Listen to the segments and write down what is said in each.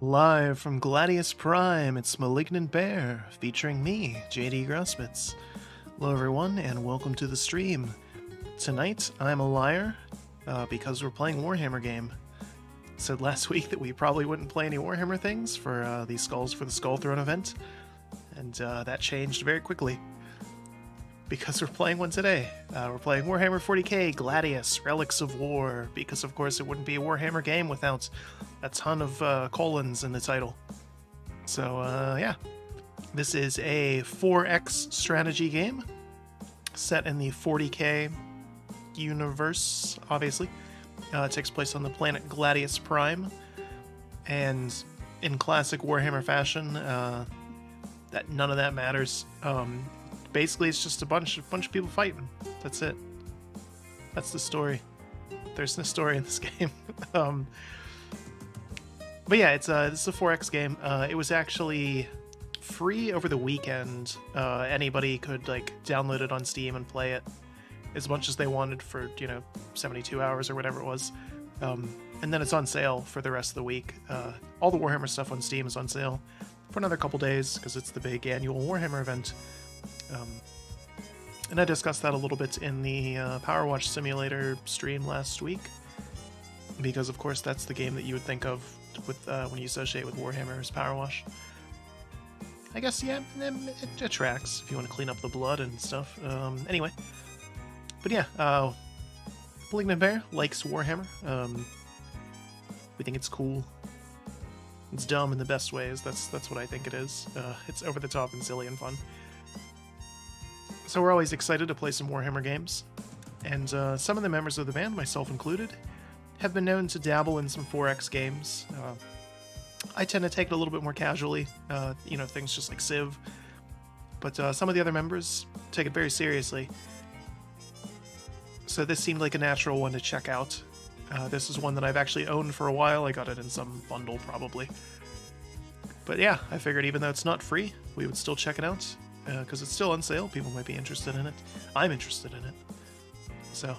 Live from Gladius Prime, it's Malignant Bear, featuring me, JD Grossmitz. Hello everyone, and welcome to the stream. Tonight, I'm a liar, because we're playing Warhammer game. Said last week that we probably wouldn't play any Warhammer things for the Skulls for the Skull Throne event, and that changed very quickly. Because we're playing one today. We're playing Warhammer 40k Gladius, Relics of War, because of course it wouldn't be a Warhammer game without a ton of colons in the title. So yeah, this is a 4X strategy game set in the 40k universe, obviously. It takes place on the planet Gladius Prime, and in classic Warhammer fashion, that none of that matters. Basically, it's just a bunch of people fighting. That's it. That's the story. There's no story in this game. But yeah, it's this is a 4X game. It was actually free over the weekend. Anybody could like download it on Steam and play it as much as they wanted for 72 hours or whatever it was. And then it's on sale for the rest of the week. All the Warhammer stuff on Steam is on sale for another couple days because it's the big annual Warhammer event. And I discussed that a little bit in the Power Wash Simulator stream last week, because of course that's the game that you would think of with when you associate with Warhammer as Power Wash. I guess, yeah, it tracks if you want to clean up the blood and stuff. Anyway, but yeah, Malignant Bear likes Warhammer. We think it's cool. It's dumb in the best ways. That's what I think it is. It's over the top and silly and fun. So we're always excited to play some Warhammer games, and some of the members of the band, myself included, have been known to dabble in some 4X games. I tend to take it a little bit more casually, things just like Civ, but some of the other members take it very seriously. So this seemed like a natural one to check out. This is one that I've actually owned for a while. I got it in some bundle, probably. But yeah, I figured even though it's not free, we would still check it out. Because it's still on sale, people might be interested in it. I'm interested in it. So,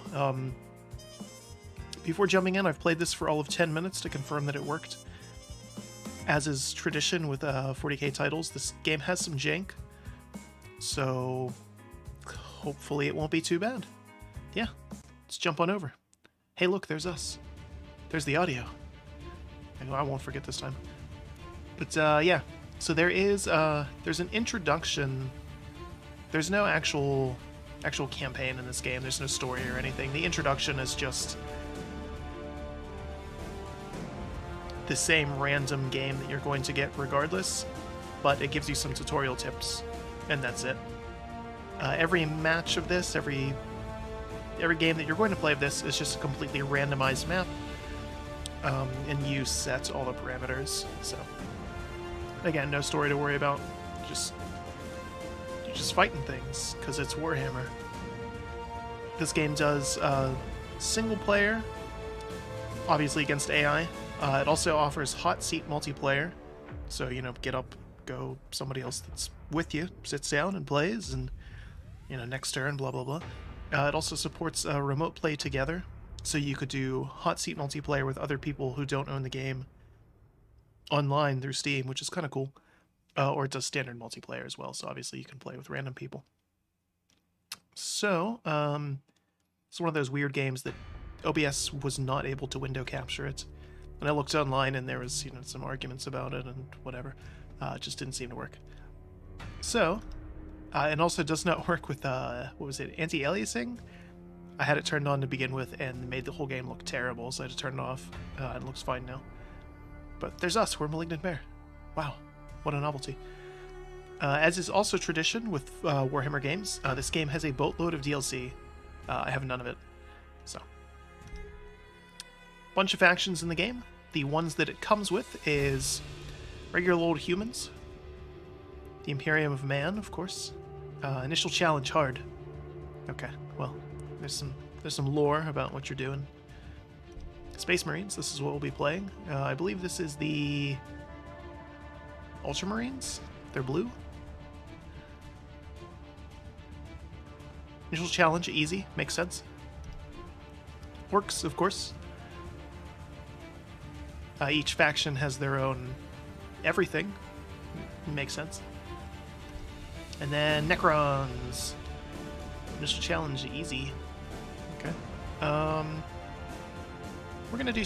before jumping in, I've played this for all of 10 minutes to confirm that it worked. As is tradition with 40k titles, this game has some jank, so hopefully it won't be too bad. Yeah, let's jump on over. Hey look, there's us. There's the audio. I won't forget this time. But yeah. So there's an introduction. There's no actual campaign in this game. There's no story or anything. The introduction is just the same random game that you're going to get regardless, but it gives you some tutorial tips, and that's it. Every match of this, every game that you're going to play of this is just a completely randomized map, and you set all the parameters. So. Again, no story to worry about. You're just fighting things because it's Warhammer. This game does single player, obviously against AI. It also offers hot seat multiplayer, so get up, go. Somebody else that's with you sits down and plays, and next turn, blah blah blah. It also supports remote play together, so you could do hot seat multiplayer with other people who don't own the game online through Steam, which is kind of cool. Or it does standard multiplayer as well, so obviously you can play with random people. So, it's one of those weird games that OBS was not able to window capture it. And I looked online and there was, some arguments about it and whatever. It just didn't seem to work. So, and also does not work with, anti-aliasing? I had it turned on to begin with and made the whole game look terrible, so I had to turn it off. It looks fine now. But there's us, we're Malignant Bear. Wow, what a novelty. As is also tradition with Warhammer games, this game has a boatload of DLC. I have none of it, so. Bunch of factions in the game. The ones that it comes with is regular old humans, the Imperium of Man, of course. Initial challenge hard. Okay, well, there's some lore about what you're doing. Space Marines, this is what we'll be playing. I believe this is the Ultramarines. They're blue. Initial challenge, easy, makes sense. Orcs, of course. Each faction has their own everything. Makes sense. And then Necrons. Initial challenge, easy. Okay. We're gonna do...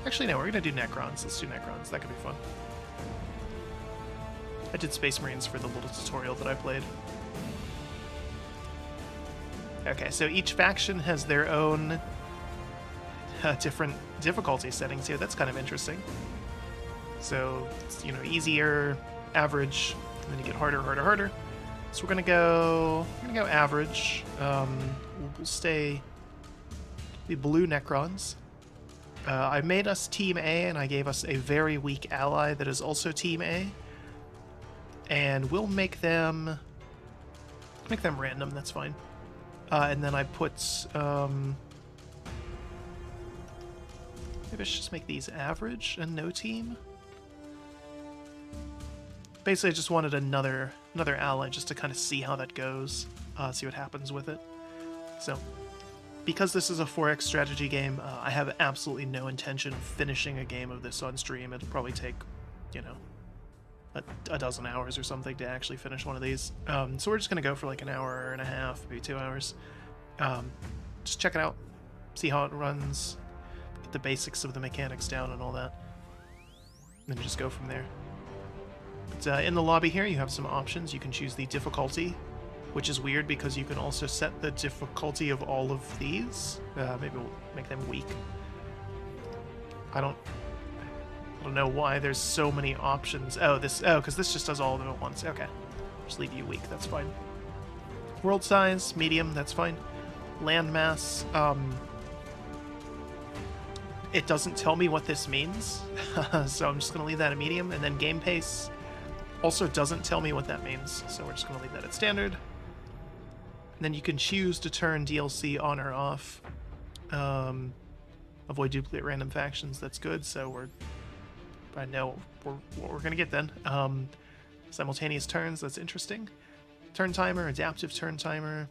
Actually, no, we're gonna do Necrons. Let's do Necrons. That could be fun. I did Space Marines for the little tutorial that I played. Okay, so each faction has their own different difficulty settings here. That's kind of interesting. So, it's, you know, easier, average, and then you get harder, harder, harder. So we're gonna go average. We'll stay the blue Necrons. I made us Team A, and I gave us a very weak ally that is also Team A. And we'll make them random. That's fine. And then I put maybe I should just make these average and no team. Basically, I just wanted another ally just to kind of see how that goes, see what happens with it. So, because this is a 4X strategy game, I have absolutely no intention of finishing a game of this on stream. It'll probably take, you know, a dozen hours or something to actually finish one of these. So we're just going to go for like an hour and a half, maybe 2 hours. Just check it out, see how it runs, get the basics of the mechanics down and all that, and then just go from there. But, in the lobby here, you have some options. You can choose the difficulty, which is weird because you can also set the difficulty of all of these. Maybe we'll make them weak. I don't know why there's so many options. Oh, because this just does all of them at once. Okay. Just leave you weak, that's fine. World size, medium, that's fine. Landmass, it doesn't tell me what this means, so I'm just going to leave that at medium. And then game pace also doesn't tell me what that means, so we're just going to leave that at standard. And then you can choose to turn DLC on or off. Avoid duplicate random factions, that's good, so I know what we're going to get then. Simultaneous turns, that's interesting. Turn timer, adaptive turn timer,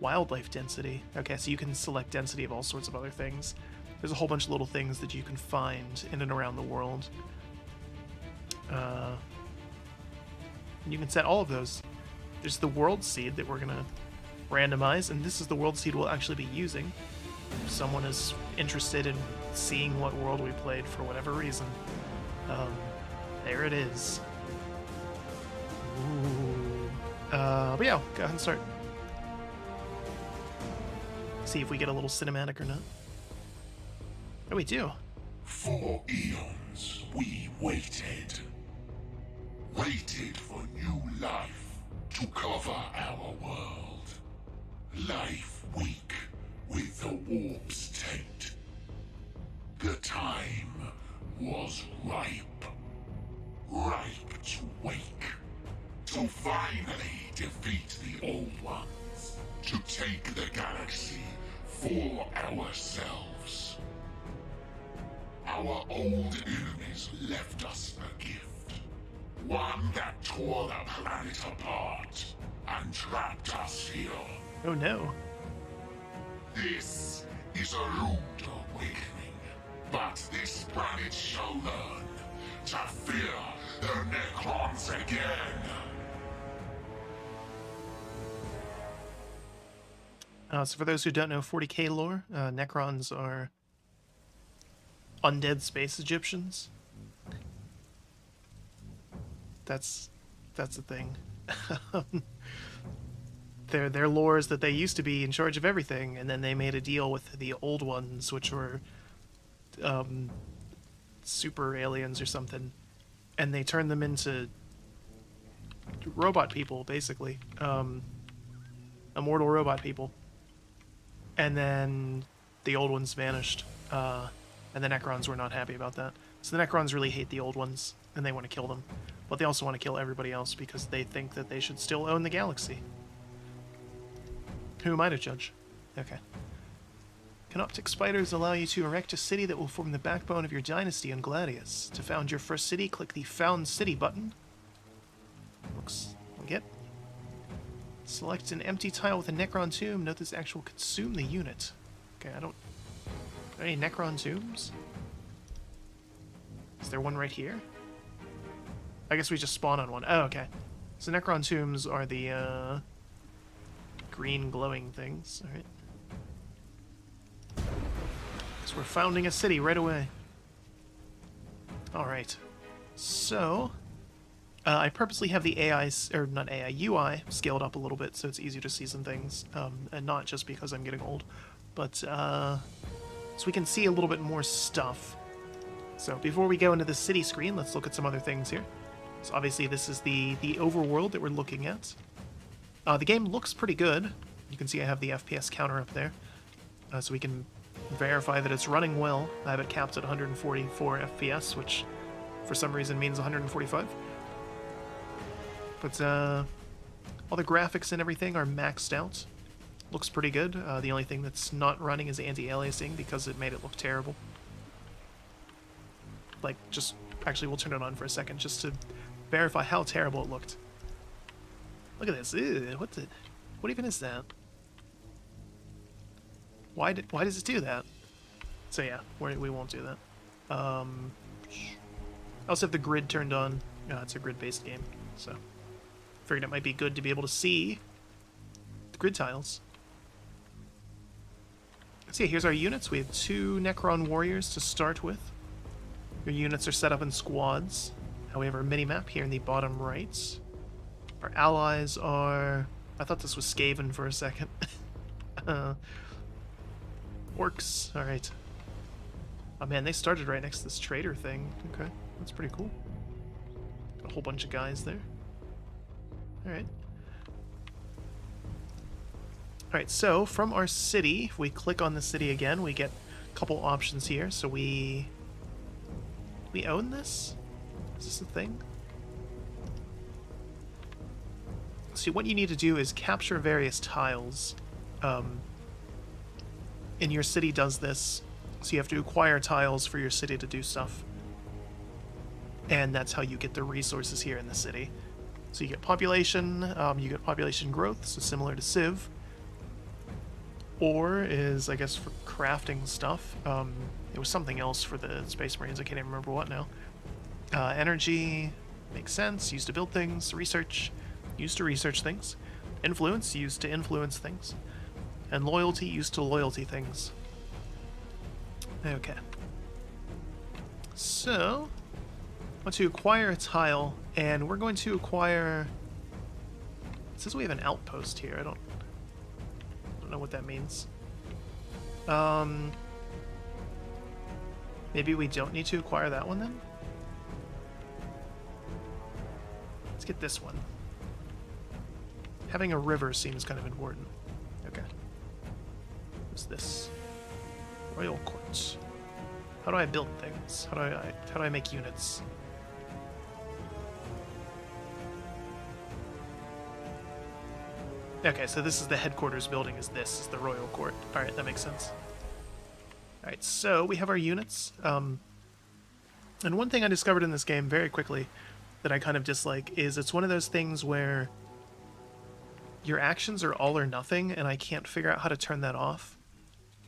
wildlife density. Okay, so you can select density of all sorts of other things. There's a whole bunch of little things that you can find in and around the world. And you can set all of those. There's the world seed that we're going to randomize, and this is the world seed we'll actually be using. If someone is interested in seeing what world we played for whatever reason. There it is. Ooh. But yeah, go ahead and start. See if we get a little cinematic or not. Oh, we do. For eons, we waited. Waited for new life to cover our world. Life weak with the warp's taint. The time was ripe. Ripe to wake. To finally defeat the old ones. To take the galaxy for ourselves. Our old enemies left us a gift. One that tore the planet apart and trapped us here. Oh no. This is a rude awakening, but this planet shall learn to fear the Necrons again. So for those who don't know 40k lore, Necrons are undead space Egyptians. That's a thing. Their lore is that they used to be in charge of everything, and then they made a deal with the old ones, which were super aliens or something, and they turned them into robot people, basically. Immortal robot people. And then the old ones vanished, and the Necrons were not happy about that. So the Necrons really hate the old ones, and they want to kill them. But they also want to kill everybody else because they think that they should still own the galaxy. Who am I to judge? Okay. Canoptic spiders allow you to erect a city that will form the backbone of your dynasty on Gladius. To found your first city, click the Found City button. Looks like it. Select an empty tile with a Necron tomb. Note this actual consume the unit. Okay, I don't... Are there any Necron tombs? Is there one right here? I guess we just spawn on one. Oh, okay. So Necron tombs are the green glowing things. Alright. So we're founding a city right away. Alright. So I purposely have the AI, or not AI, UI scaled up a little bit so it's easier to see some things. And not just because I'm getting old, but so we can see a little bit more stuff. So before we go into the city screen, let's look at some other things here. So obviously this is the overworld that we're looking at. The game looks pretty good. You can see I have the FPS counter up there. So we can verify that it's running well. I have it capped at 144 FPS, which for some reason means 145. But all the graphics and everything are maxed out. Looks pretty good. The only thing that's not running is anti-aliasing because it made it look terrible. Like, just... Actually, we'll turn it on for a second just to verify how terrible it looked. Look at this. Ew, what even is that? Why does it do that? So yeah, we won't do that. I also have the grid turned on. It's a grid-based game, so figured it might be good to be able to see the grid tiles. So yeah, here's our units. We have 2 Necron warriors to start with. Your units are set up in squads. We have our mini-map here in the bottom right. Our allies are... I thought this was Skaven for a second. Orcs. Alright. Oh man, they started right next to this trader thing. Okay, that's pretty cool. Got a whole bunch of guys there. Alright. Alright, so from our city, if we click on the city again, we get a couple options here. So we own this? Is this a thing? See, what you need to do is capture various tiles. And your city does this. So you have to acquire tiles for your city to do stuff. And that's how you get the resources here in the city. So you get population, you get population growth, so similar to Civ. Or is, I guess, for crafting stuff. It was something else for the Space Marines, I can't even remember what now. Energy, makes sense, used to build things. Research, used to research things. Influence, used to influence things. And loyalty, used to loyalty things. Okay. So, I want to acquire a tile, and we're going to acquire... It says we have an outpost here, I don't know what that means. Maybe we don't need to acquire that one then? Let's get this one. Having a river seems kind of important. Okay. What's this? Royal Court. How do I build things? How do I make units? Okay, so this is the headquarters building, this is the Royal Court. Alright, that makes sense. Alright, so we have our units. And one thing I discovered in this game very quickly that I kind of dislike is it's one of those things where your actions are all or nothing, and I can't figure out how to turn that off.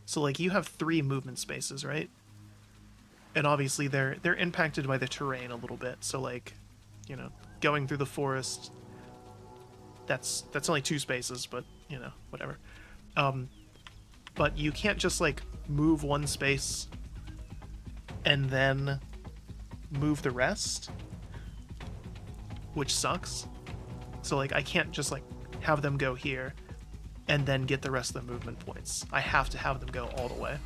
So, like, you have 3 movement spaces, right? And obviously they're impacted by the terrain a little bit. So, like, you know, going through the forest... That's only 2 spaces, but, you know, whatever. But you can't just, like, move one space and then move the rest, which sucks. So, like, I can't just, like, have them go here and then get the rest of the movement points. I have to have them go all the way.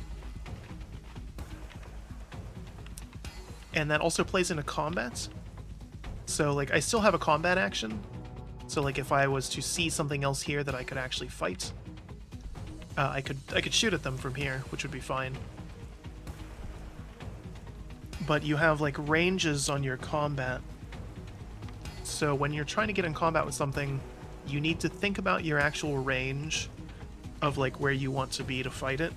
And that also plays into combat. So, like, I still have a combat action. So, like, if I was to see something else here that I could actually fight, I could shoot at them from here, which would be fine. But you have, like, ranges on your combat. So when you're trying to get in combat with something, you need to think about your actual range of, like, where you want to be to fight it.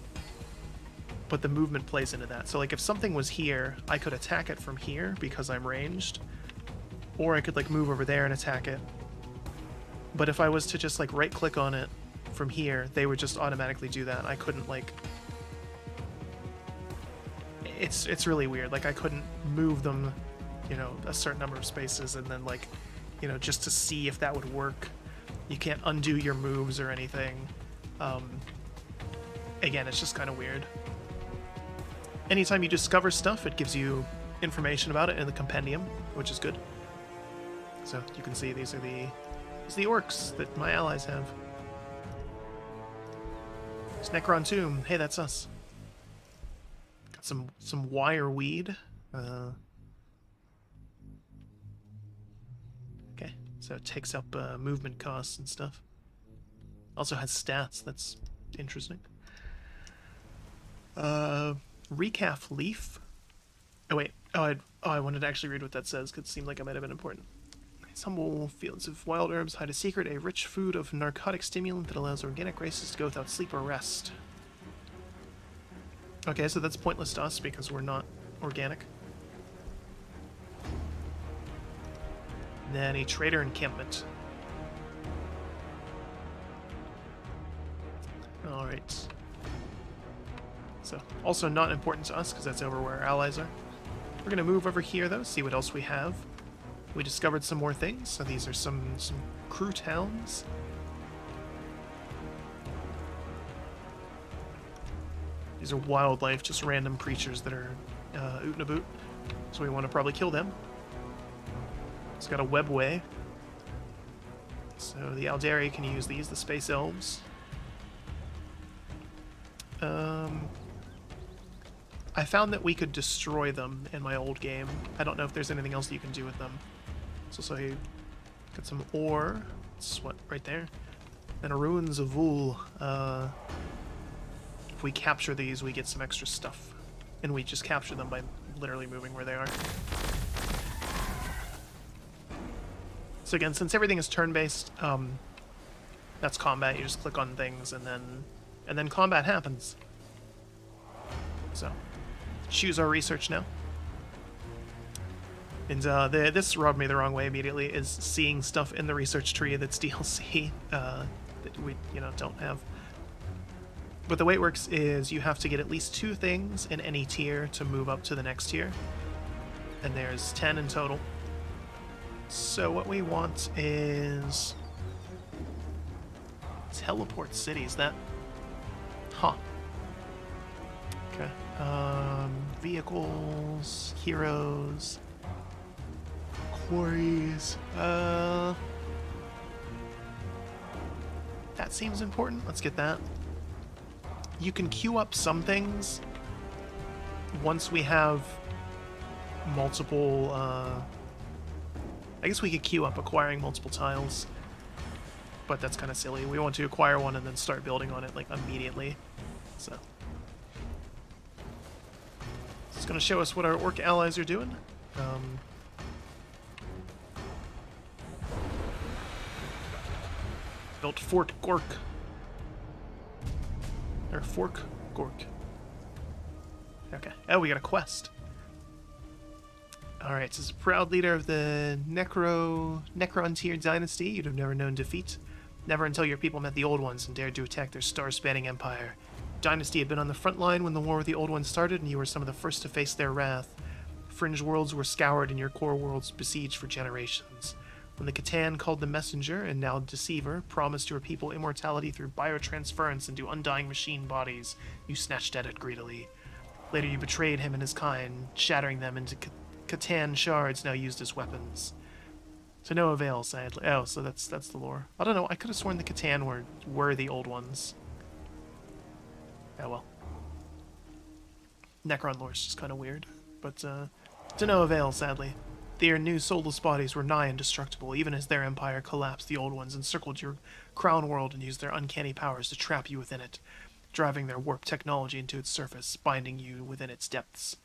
But the movement plays into that. So, like, if something was here, I could attack it from here because I'm ranged. Or I could, like, move over there and attack it. But if I was to just, like, right-click on it from here, they would just automatically do that. I couldn't, like... it's really weird. Like, I couldn't move them, you know, a certain number of spaces, and then, like, you know, just to see if that would work. You can't undo your moves or anything. Again, it's just kind of weird. Anytime you discover stuff, it gives you information about it in the compendium, which is good. So you can see these are the orcs that my allies have. It's Necron Tomb. Hey, that's us. Got some wire weed. Okay, so it takes up movement costs and stuff. Also has stats. That's interesting. Recaf leaf. Oh wait. I wanted to actually read what that says because it seemed like it might have been important. These humble fields of wild herbs hide a secret, a rich food of narcotic stimulant that allows organic races to go without sleep or rest. Okay, so that's pointless to us because we're not organic. Then a trader encampment. Alright. So, also not important to us because that's over where our allies are. We're going to move over here though, see what else we have. We discovered some more things, so these are some crew towns. These are wildlife, just random creatures that are oot and a boot. So we want to probably kill them. It's got a webway. So the Aldari can use these, the space elves. I found that we could destroy them in my old game. I don't know if there's anything else you can do with them. So you got some ore. It's what, right there? And a ruins of wool. If we capture these, we get some extra stuff. And we just capture them by literally moving where they are. So again, since everything is turn-based, that's combat. You just click on things and then combat happens. So, choose our research now. And this rubbed me the wrong way immediately, is seeing stuff in the research tree that's DLC that we, you know, don't have. But the way it works is you have to get at least 2 things in any tier to move up to the next tier. And there's 10 in total. So what we want is teleport cities. That, huh? Okay. Vehicles, heroes, quarries. That seems important. Let's get that. You can queue up some things once we have multiple. I guess we could queue up acquiring multiple tiles, but that's kind of silly. We want to acquire one and then start building on it like immediately. So it's going to show us what our orc allies are doing. Built Fort Gork. Or Fork Gork. Okay. Oh, we got a quest. Alright, as a proud leader of the Necron-tier dynasty, you'd have never known defeat. Never until your people met the Old Ones and dared to attack their star-spanning empire. Dynasty had been on the front line when the war with the Old Ones started, and you were some of the first to face their wrath. Fringe worlds were scoured and your core worlds besieged for generations. When the Catan called the Messenger, and now Deceiver, promised your people immortality through biotransference into undying machine bodies, you snatched at it greedily. Later you betrayed him and his kind, shattering them into Catan shards now used as weapons. To no avail, sadly. Oh, so that's the lore. I don't know, I could have sworn the Catan were the Old Ones. Oh well. Necron lore is just kind of weird. But, to no avail, sadly. Their new soulless bodies were nigh indestructible, even as their empire collapsed. The Old Ones encircled your crown world and used their uncanny powers to trap you within it, driving their warp technology into its surface, binding you within its depths.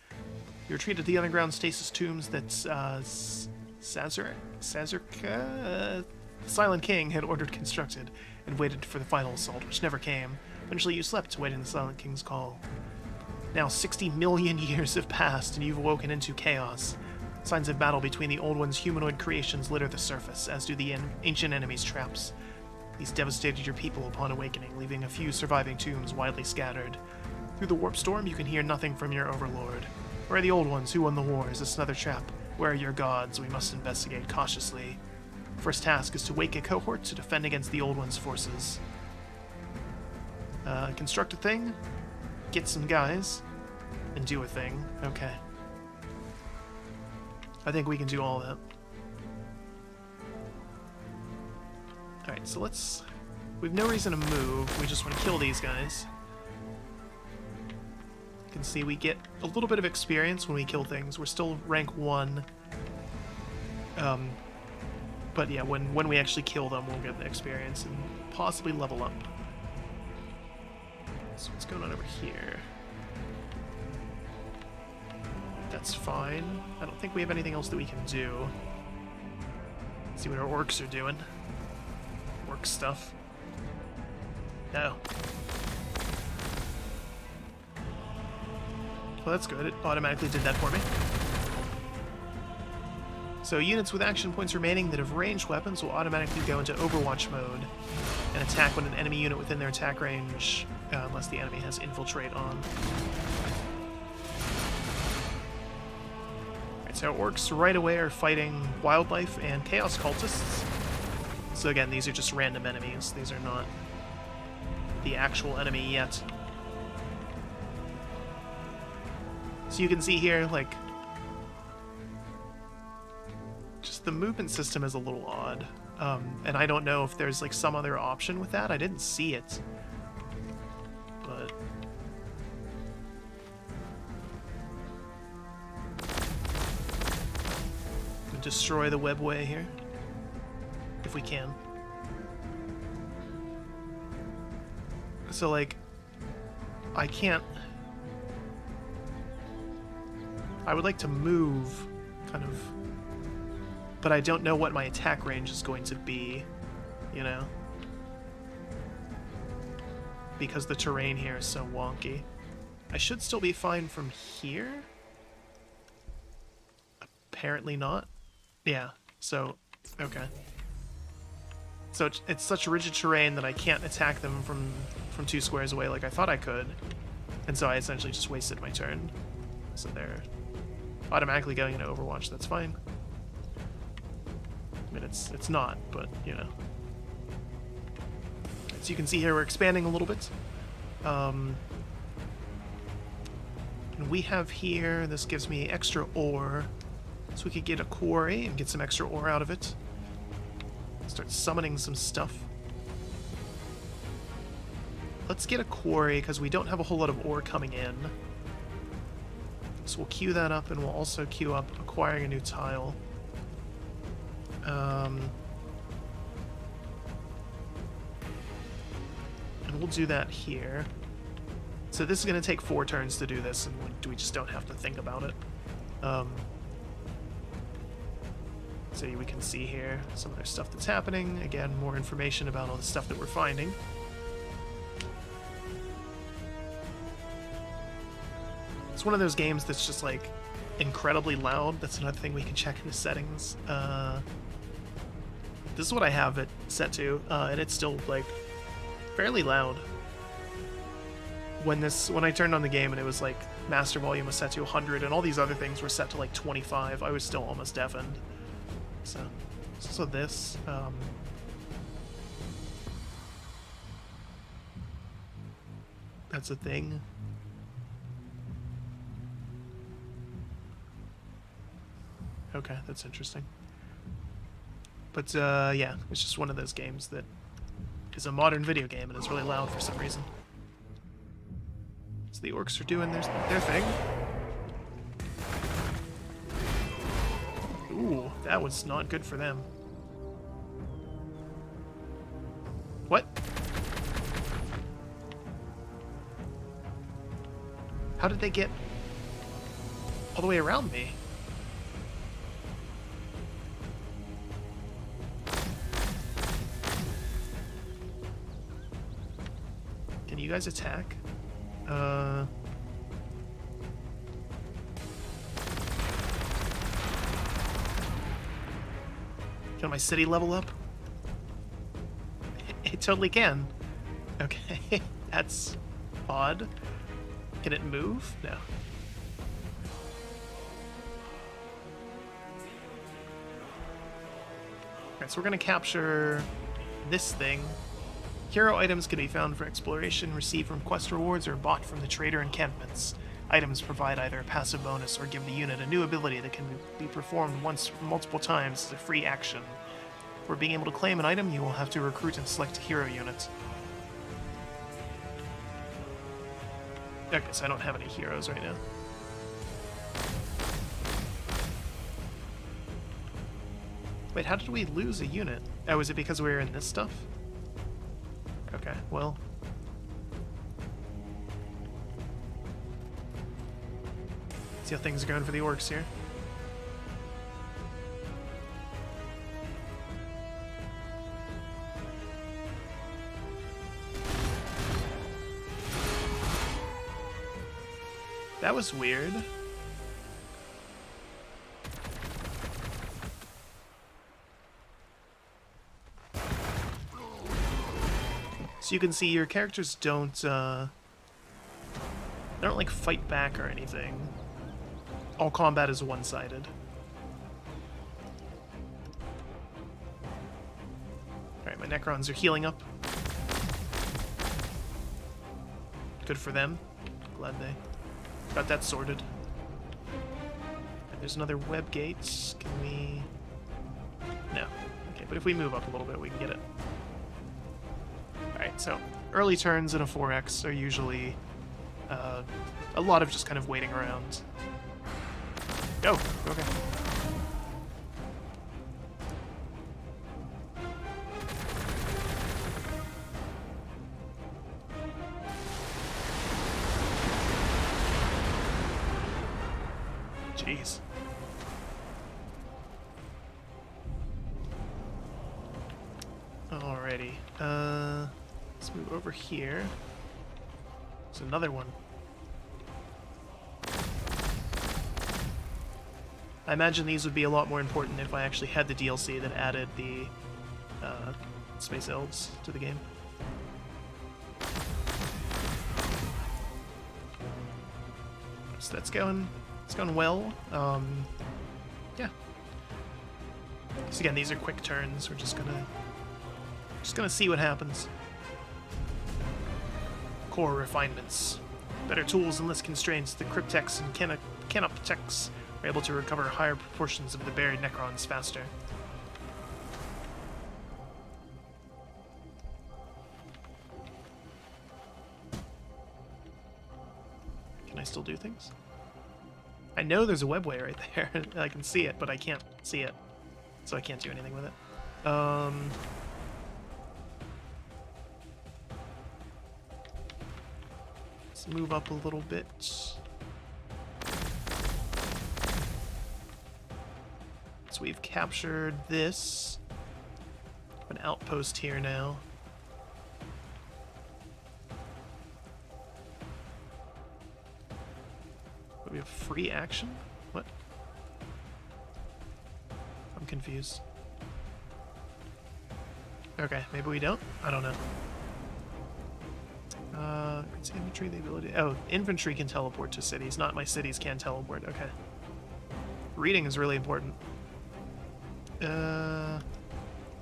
You retreated to the underground stasis tombs that Sazerka, the Silent King, had ordered constructed, and waited for the final assault, which never came. Eventually you slept, waiting the Silent King's call. Now 60 million years have passed, and you've awoken into chaos. Signs of battle between the Old One's humanoid creations litter the surface, as do the ancient enemy's traps. These devastated your people upon awakening, leaving a few surviving tombs widely scattered. Through the warp storm, you can hear nothing from your overlord. Where are the old ones? Who won the war? Is this another trap? Where are your gods? We must investigate cautiously. First task is to wake a cohort to defend against the old one's forces. Construct a thing, get some guys, and do a thing. Okay. I think we can do all that. Alright, so let's... We have no reason to move, we just want to kill these guys. You can see we get a little bit of experience when we kill things. We're still rank 1. But yeah, when we actually kill them, we'll get the experience and possibly level up. So what's going on over here? That's fine. I don't think we have anything else that we can do. Let's see what our orcs are doing. Orc stuff. No. Well, that's good. It automatically did that for me. So units with action points remaining that have ranged weapons will automatically go into Overwatch mode and attack when an enemy unit within their attack range, unless the enemy has infiltrate on. Alright, so orcs right away are fighting wildlife and chaos cultists. So again, these are just random enemies. These are not the actual enemy yet. So you can see here, like, just the movement system is a little odd. And I don't know if there's like some other option with that. I didn't see it. But we'll destroy the webway here. If we can. So like, I can't... I would like to move, kind of, but I don't know what my attack range is going to be, you know? Because the terrain here is so wonky. I should still be fine from here? Apparently not. Yeah, so, okay. So it's such rigid terrain that I can't attack them from 2 squares away like I thought I could. And so I essentially just wasted my turn. So they're automatically going into Overwatch, that's fine. I mean, it's not, but, you know. As you can see here, we're expanding a little bit. And we have here, this gives me extra ore. So we could get a quarry and get some extra ore out of it. Start summoning some stuff. Let's get a quarry, because we don't have a whole lot of ore coming in. So we'll queue that up, and we'll also queue up acquiring a new tile. And we'll do that here. So this is going to take 4 turns to do this, and we just don't have to think about it. So we can see here some other stuff that's happening. Again, more information about all the stuff that we're finding. It's one of those games that's just like incredibly loud. That's another thing we can check in the settings. This is what I have it set to, and it's still like fairly loud. When I turned on the game and it was like master volume was set to 100 and all these other things were set to like 25, I was still almost deafened. So this, that's a thing. Okay, that's interesting. But yeah, it's just one of those games that is a modern video game and it's really loud for some reason. So the orcs are doing their thing. Ooh, that was not good for them. What? How did they get all the way around me? Can you guys attack? Can my city level up? It totally can. Okay, that's odd. Can it move? No. Alright, so we're going to capture this thing. Hero items can be found for exploration, received from quest rewards, or bought from the trader encampments. Items provide either a passive bonus or give the unit a new ability that can be performed once multiple times as a free action. For being able to claim an item, you will have to recruit and select a hero unit. Okay, so I don't have any heroes right now. Wait, how did we lose a unit? Oh, is it because we were in this stuff? Okay, well... see how things are going for the orcs here. That was weird. So you can see your characters don't, they don't like fight back or anything. All combat is one-sided. Alright, my Necrons are healing up. Good for them. Glad they got that sorted. And there's another web gate. Can we... no. Okay, but if we move up a little bit, we can get it. Alright, so early turns in a 4X are usually a lot of just kind of waiting around. Oh, okay. Jeez. Alrighty. Let's move over here. There's another one. I imagine these would be a lot more important if I actually had the DLC that added the Space Elves to the game. So that's going well. Yeah. So again, these are quick turns. We're just gonna see what happens. Core refinements. Better tools and less constraints. The Cryptex and Canoptex are able to recover higher proportions of the buried Necrons faster. Can I still do things? I know there's a webway right there. I can see it, but I can't see it. So I can't do anything with it. Let's move up a little bit. So we've captured this. An outpost here now. But we have free action? What? I'm confused. Okay, maybe we don't? I don't know. It's infantry, the ability... oh, infantry can teleport to cities, not my cities can teleport. Okay. Reading is really important.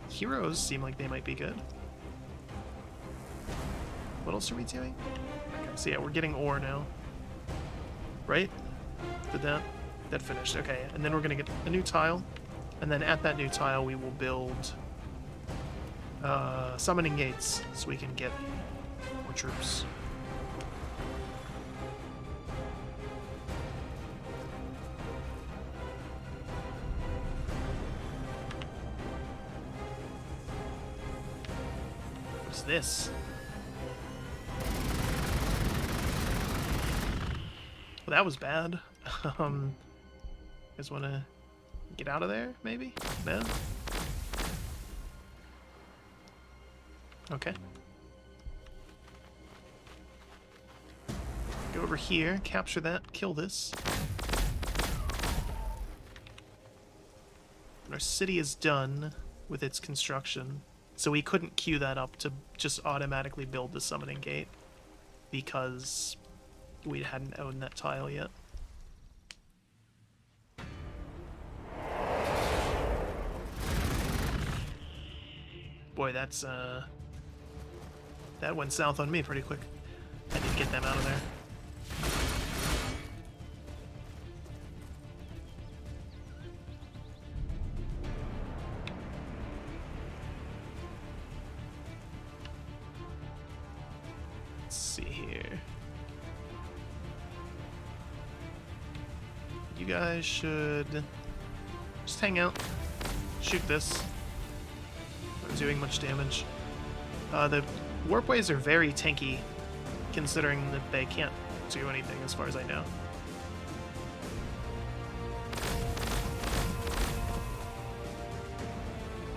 Heroes seem like they might be good. What else are we doing? Okay, so yeah, we're getting ore now. Right? Did that finished. Okay, and then we're gonna get a new tile. And then at that new tile we will build summoning gates so we can get more troops. What's this? Well, that was bad. You guys wanna get out of there, maybe? No? Okay. Go over here, capture that, kill this. And our city is done with its construction, so we couldn't queue that up to just automatically build the summoning gate because we hadn't owned that tile yet. Boy, that's, that went south on me pretty quick. I need to get them out of there. Let's see here. You guys should just hang out. Shoot this. Not doing much damage. The warpways are very tanky, considering that they can't do anything as far as I know.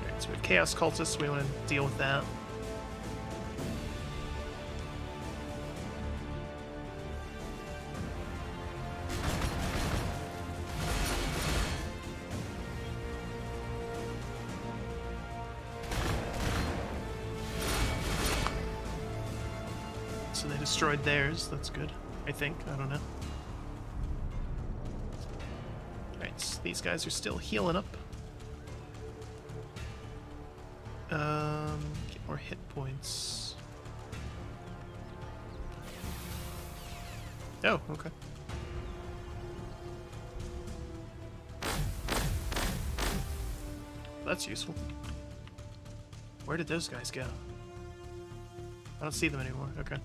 Alright, so we have Chaos Cultists, we want to deal with that. So they destroyed theirs, that's good. I think, I don't know. Alright, so these guys are still healing up. Get more hit points. Oh, okay. That's useful. Where did those guys go? I don't see them anymore, okay.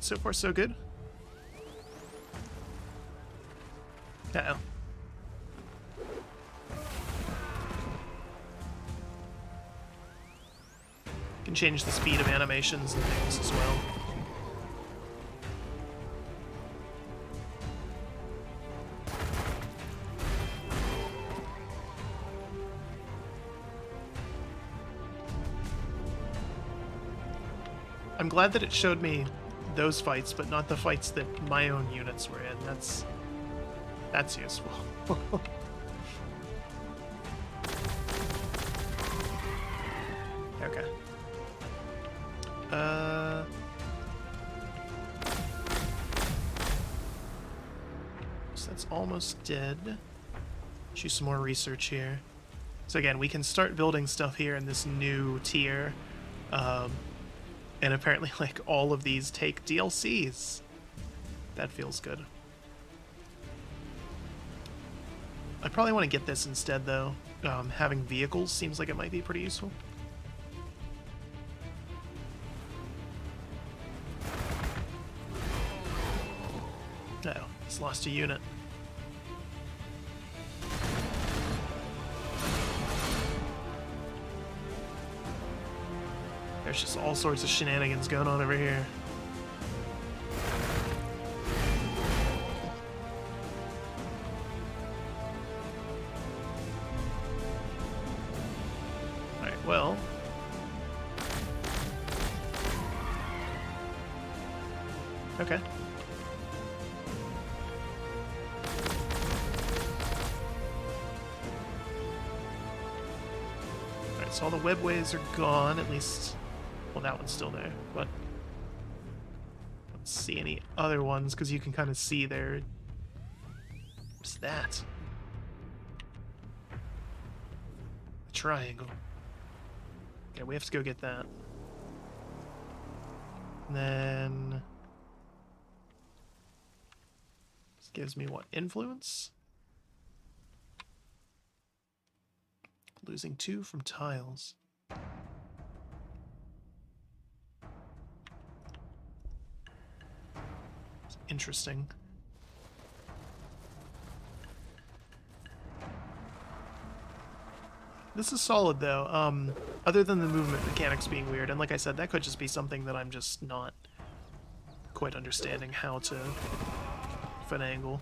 So far, so good. Uh-oh. Can change the speed of animations and things as well. I'm glad that it showed me those fights, but not the fights that my own units were in. That's useful. Okay. So that's almost dead. Do some more research here. So again, we can start building stuff here in this new tier. And apparently, like, all of these take DLCs. That feels good. I probably want to get this instead, though. Having vehicles seems like it might be pretty useful. Uh-oh, he's lost a unit. There's just all sorts of shenanigans going on over here. Alright, well. Okay. Alright, so all the webways are gone, at least. Well, that one's still there, but I don't see any other ones because you can kind of see there. What's that? A triangle. Okay, we have to go get that. And then this gives me what? Influence? Losing 2 from tiles. Interesting. This is solid, though, other than the movement mechanics being weird, and like I said, that could just be something that I'm just not quite understanding how to finagle.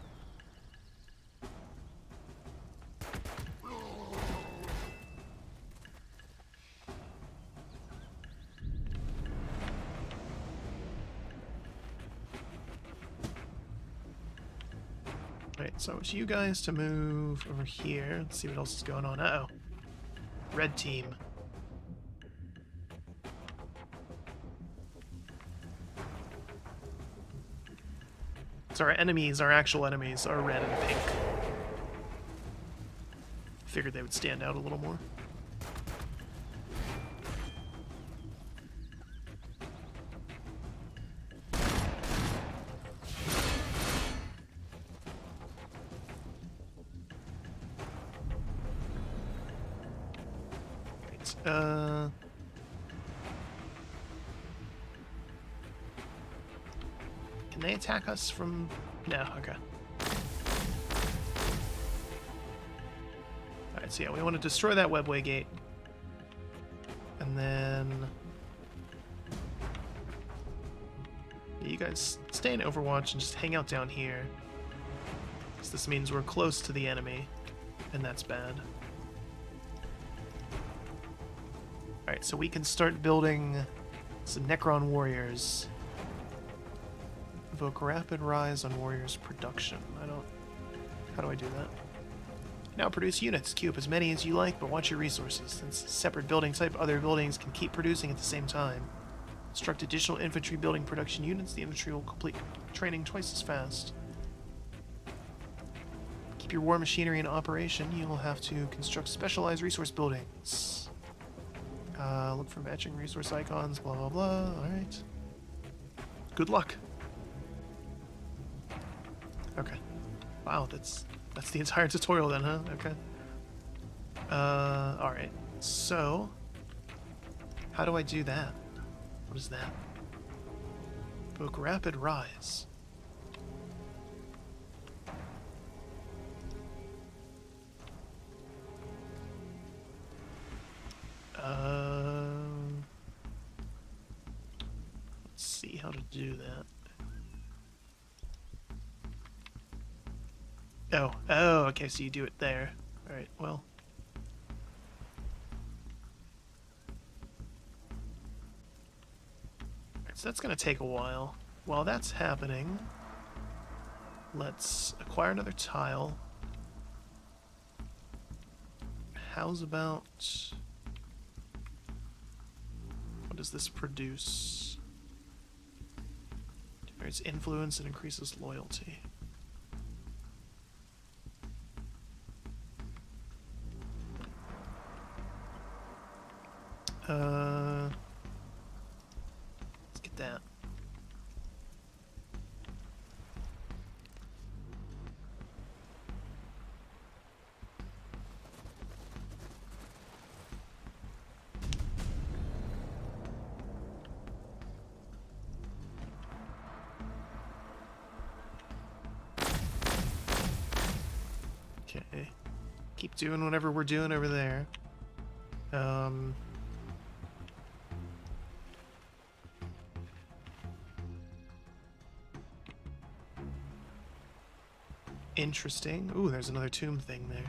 Right, so it's you guys to move over here. Let's see what else is going on. Uh-oh. Red team. So our enemies, our actual enemies, are red and pink. Figured they would stand out a little more. Right, can they attack us from... No, okay. Alright, so yeah, we want to destroy that webway gate. And then... you guys stay in Overwatch and just hang out down here. Because this means we're close to the enemy, and that's bad. Alright, so we can start building some Necron warriors. Evoke rapid rise on warriors production. How do I do that? Now produce units. Queue up as many as you like, but watch your resources. Since separate building type, other buildings can keep producing at the same time. Construct additional infantry building production units. The infantry will complete training twice as fast. Keep your war machinery in operation. You'll have to construct specialized resource buildings. Look for matching resource icons, blah blah blah. Alright. Good luck. Okay. Wow, that's the entire tutorial then, huh? Okay. Alright. So, how do I do that? What is that? Book Rapid Rise. Let's see how to do that. Oh, okay, so you do it there. Alright, well. Alright, so that's gonna take a while. While that's happening, let's acquire another tile. How's about... what does this produce? Generates influence and increases loyalty. Let's get that. Okay. Keep doing whatever we're doing over there. Interesting. Ooh, there's another tomb thing there.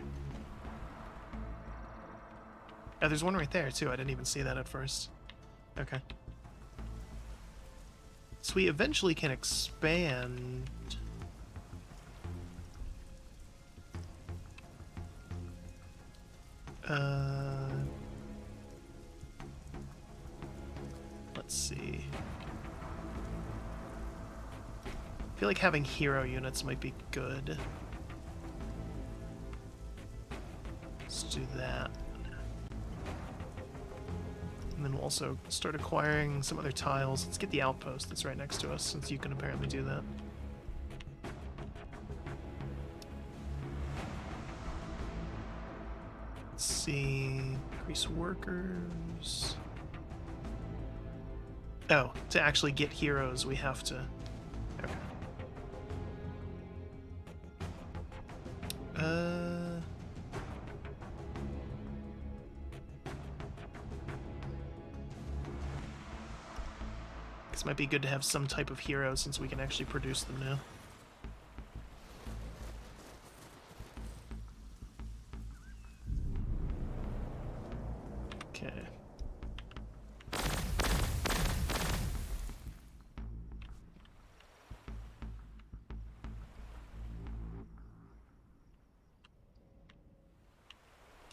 Oh, there's one right there, too. I didn't even see that at first. Okay. So we eventually can expand... let's see. I feel like having hero units might be good. Let's do that. And then we'll also start acquiring some other tiles. Let's get the outpost that's right next to us, since you can apparently do that. Let's see. Increase workers. Oh, to actually get heroes, we have to... okay. This might be good to have some type of hero since we can actually produce them now. Okay.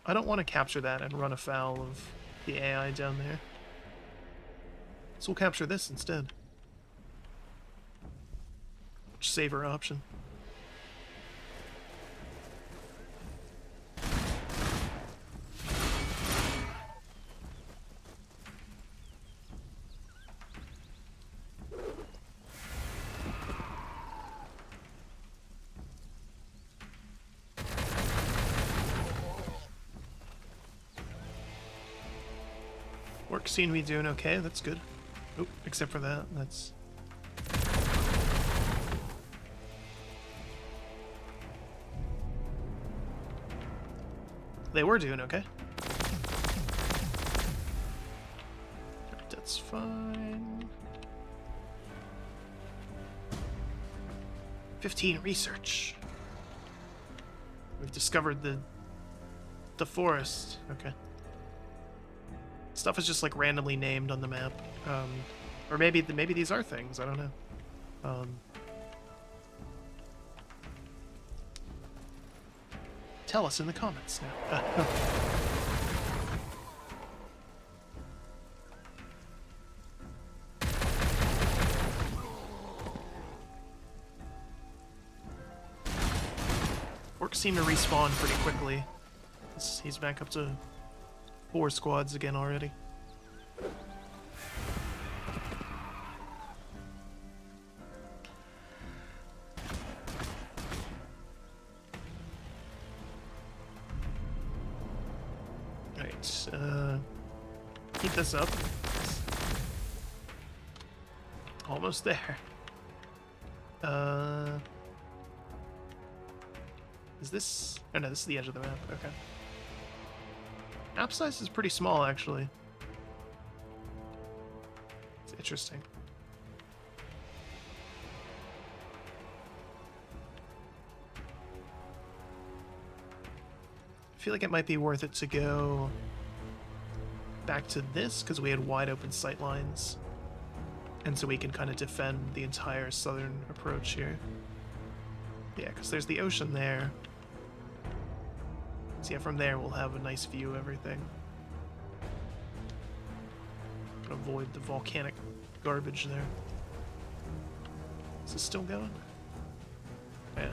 I don't want to capture that and run afoul of the AI down there. So we'll capture this instead. much safer option. Work seem to be doing okay, that's good. Oop, except for that, that's... They were doing okay. That's fine. 15 research. We've discovered the forest. Okay. Stuff is just like randomly named on the map. Or maybe these are things, I don't know. Tell us in the comments now. Orcs seem to respawn pretty quickly. He's back up to 4 squads again already. Keep this up. Almost there. Is this... Oh no, this is the edge of the map. Okay. Map size is pretty small, actually. It's interesting. I feel like it might be worth it to go back to this, because we had wide open sight lines. And so we can kind of defend the entire southern approach here. Yeah, because there's the ocean there. So yeah, from there we'll have a nice view of everything. Avoid the volcanic garbage there. Is this still going? Yeah.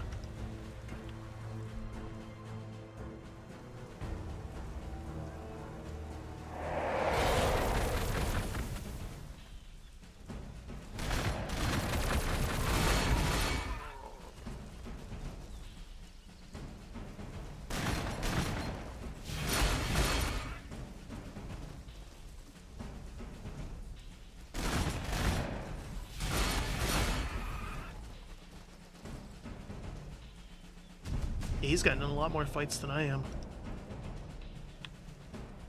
He's gotten in a lot more fights than I am.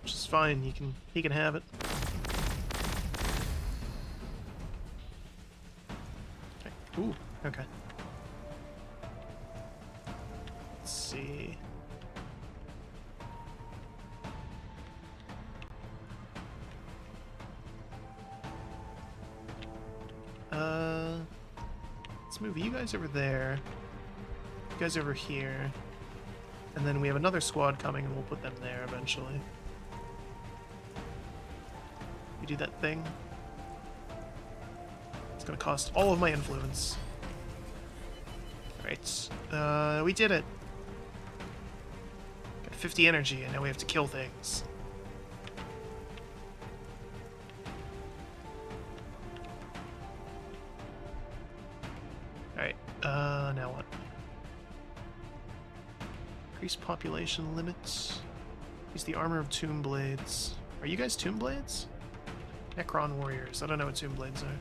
Which is fine, he can have it. Okay. Ooh, okay. Let's see. Let's move you guys over there. You guys over here. And then we have another squad coming, and we'll put them there eventually. You do that thing. It's gonna cost all of my influence. Alright, we did it. Got 50 energy, and now we have to kill things. Alright, now what? Increase population limits. Use the armor of tomb blades. Are you guys tomb blades? Necron warriors. I don't know what tomb blades are.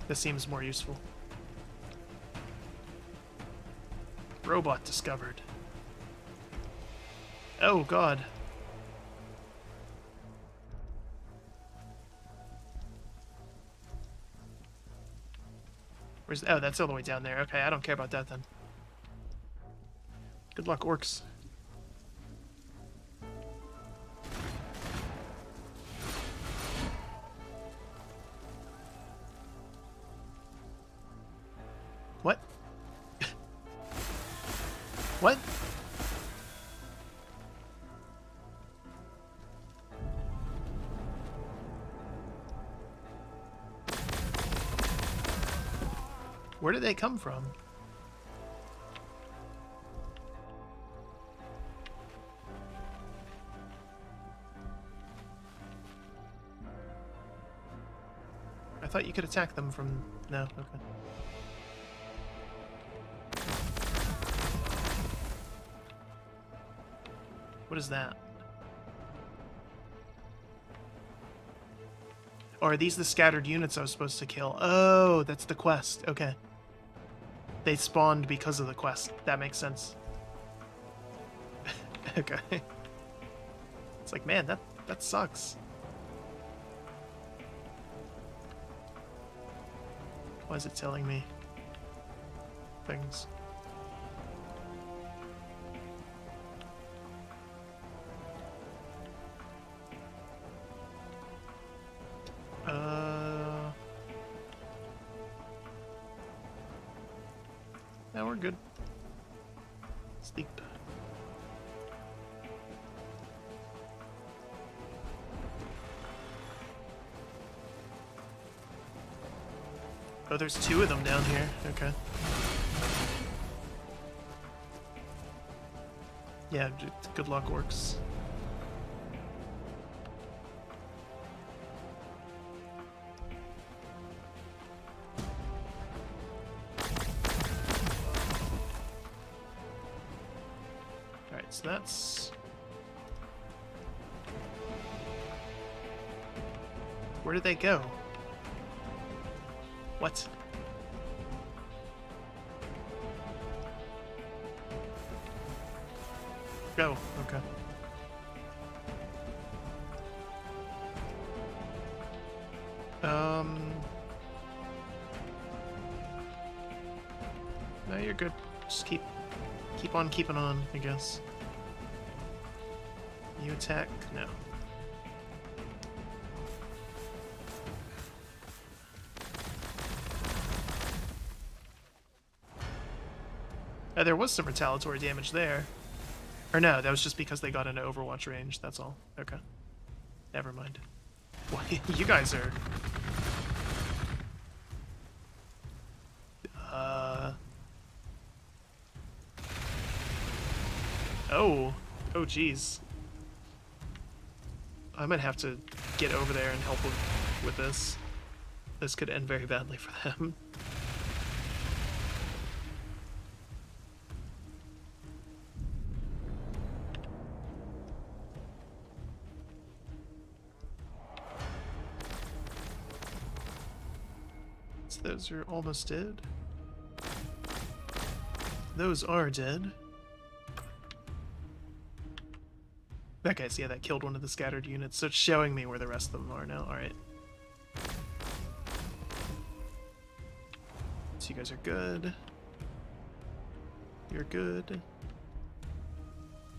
This seems more useful. Robot discovered. Oh god. Where's... Oh, that's all the way down there. Okay, I don't care about that then. Good luck, orcs. What? What? Where did they come from? I thought you could attack them from... No, okay. What is that? Or are these the scattered units I was supposed to kill? Oh, that's the quest. Okay. They spawned because of the quest. That makes sense. Okay. It's like, man, that sucks. Why is it telling me things? Now we're good. Sleep. Oh, there's two of them down here. Okay. Yeah, good luck, orcs. Alright, so that's... Where did they go? What? Go. Okay. No, you're good. Just keep on keeping on, I guess. You attack? No. There was some retaliatory damage there. Or no, that was just because they got into Overwatch range, that's all. Okay. Never mind. Well, you guys are... Oh. Oh, jeez. I might have to get over there and help with this. This could end very badly for them. Those are almost dead. Those are dead. Okay, so yeah, that killed one of the scattered units, so it's showing me where the rest of them are now. Alright. So you guys are good. You're good.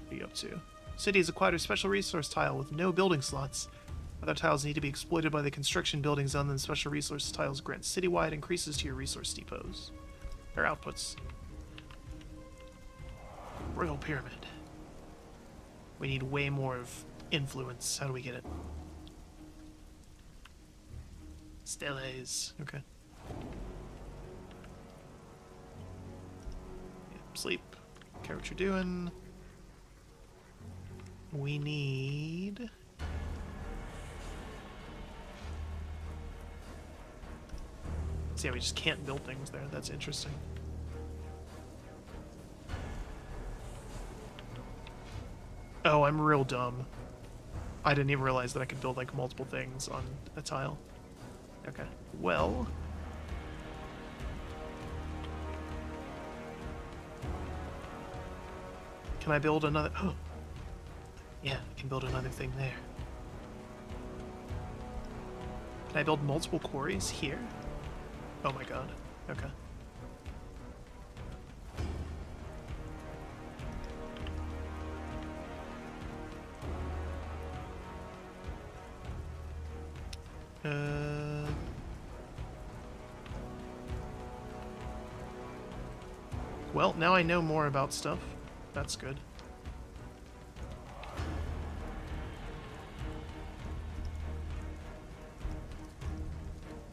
What are you up to? City has acquired a special resource tile with no building slots. Other tiles need to be exploited by the construction building zone, then special resource tiles grant citywide increases to your resource depots. Or outputs. Royal Pyramid. We need way more of influence. How do we get it? Steles. Okay. Yeah, sleep. Care what you're doing. We need... So yeah, we just can't build things there. That's interesting. Oh, I'm real dumb. I didn't even realize that I could build like multiple things on a tile. Okay. Well... Can I build another... Oh! Yeah, I can build another thing there. Can I build multiple quarries here? Oh my god. Okay. Well, now I know more about stuff. That's good.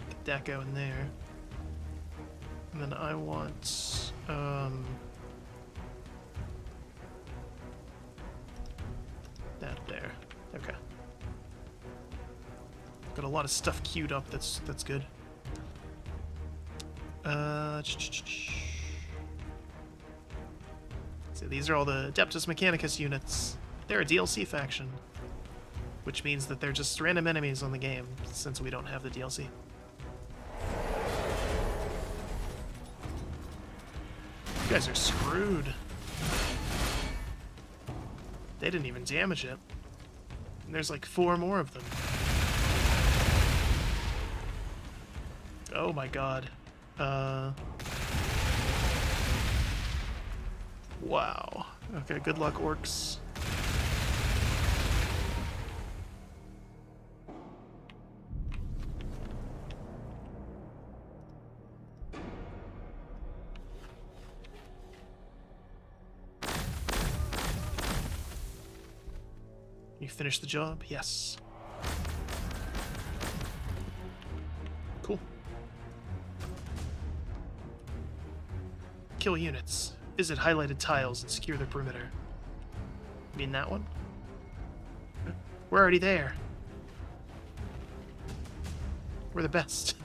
Get that going there. And then I want, that there. Okay. Got a lot of stuff queued up. That's good. So these are all the Adeptus Mechanicus units. They're a DLC faction, which means that they're just random enemies on the game since we don't have the DLC. You guys are screwed. They didn't even damage it. And there's like 4 more of them. Oh my god. Wow. Okay, good luck, orcs. You finished the job? Yes. Cool. Kill units. Visit highlighted tiles and secure the perimeter. You mean that one? We're already there. We're the best.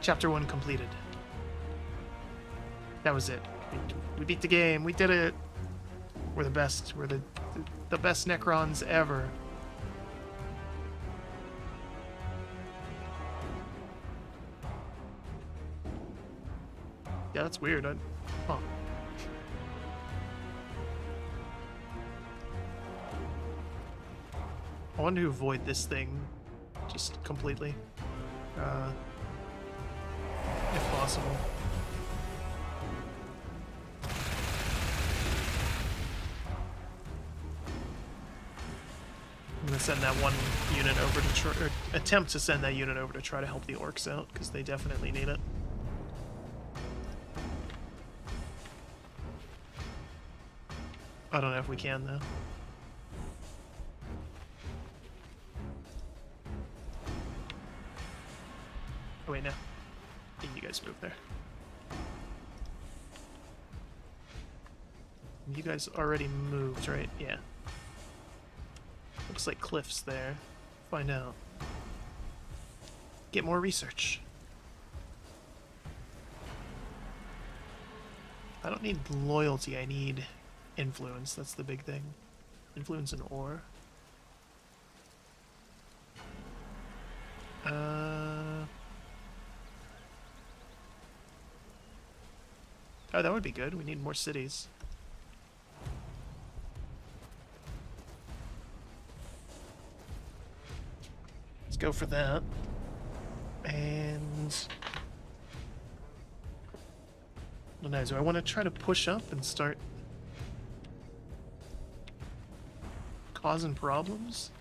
Chapter 1 completed. That was it. We beat the game. We did it. We're the best. We're the best Necrons ever. Yeah, that's weird. Huh. I want to avoid this thing just completely. If possible. I'm gonna send that one unit over to try, or attempt to send that unit over to try to help the orcs out, because they definitely need it. I don't know if we can, though. Oh, wait, no. I think you guys move there. You guys already moved, right? Yeah. Looks like cliffs there. Find out. Get more research. I don't need loyalty, I need influence. That's the big thing. Influence and ore. Oh, that would be good. We need more cities. Let's go for that. And I don't know, do I want to try to push up and start causing problems?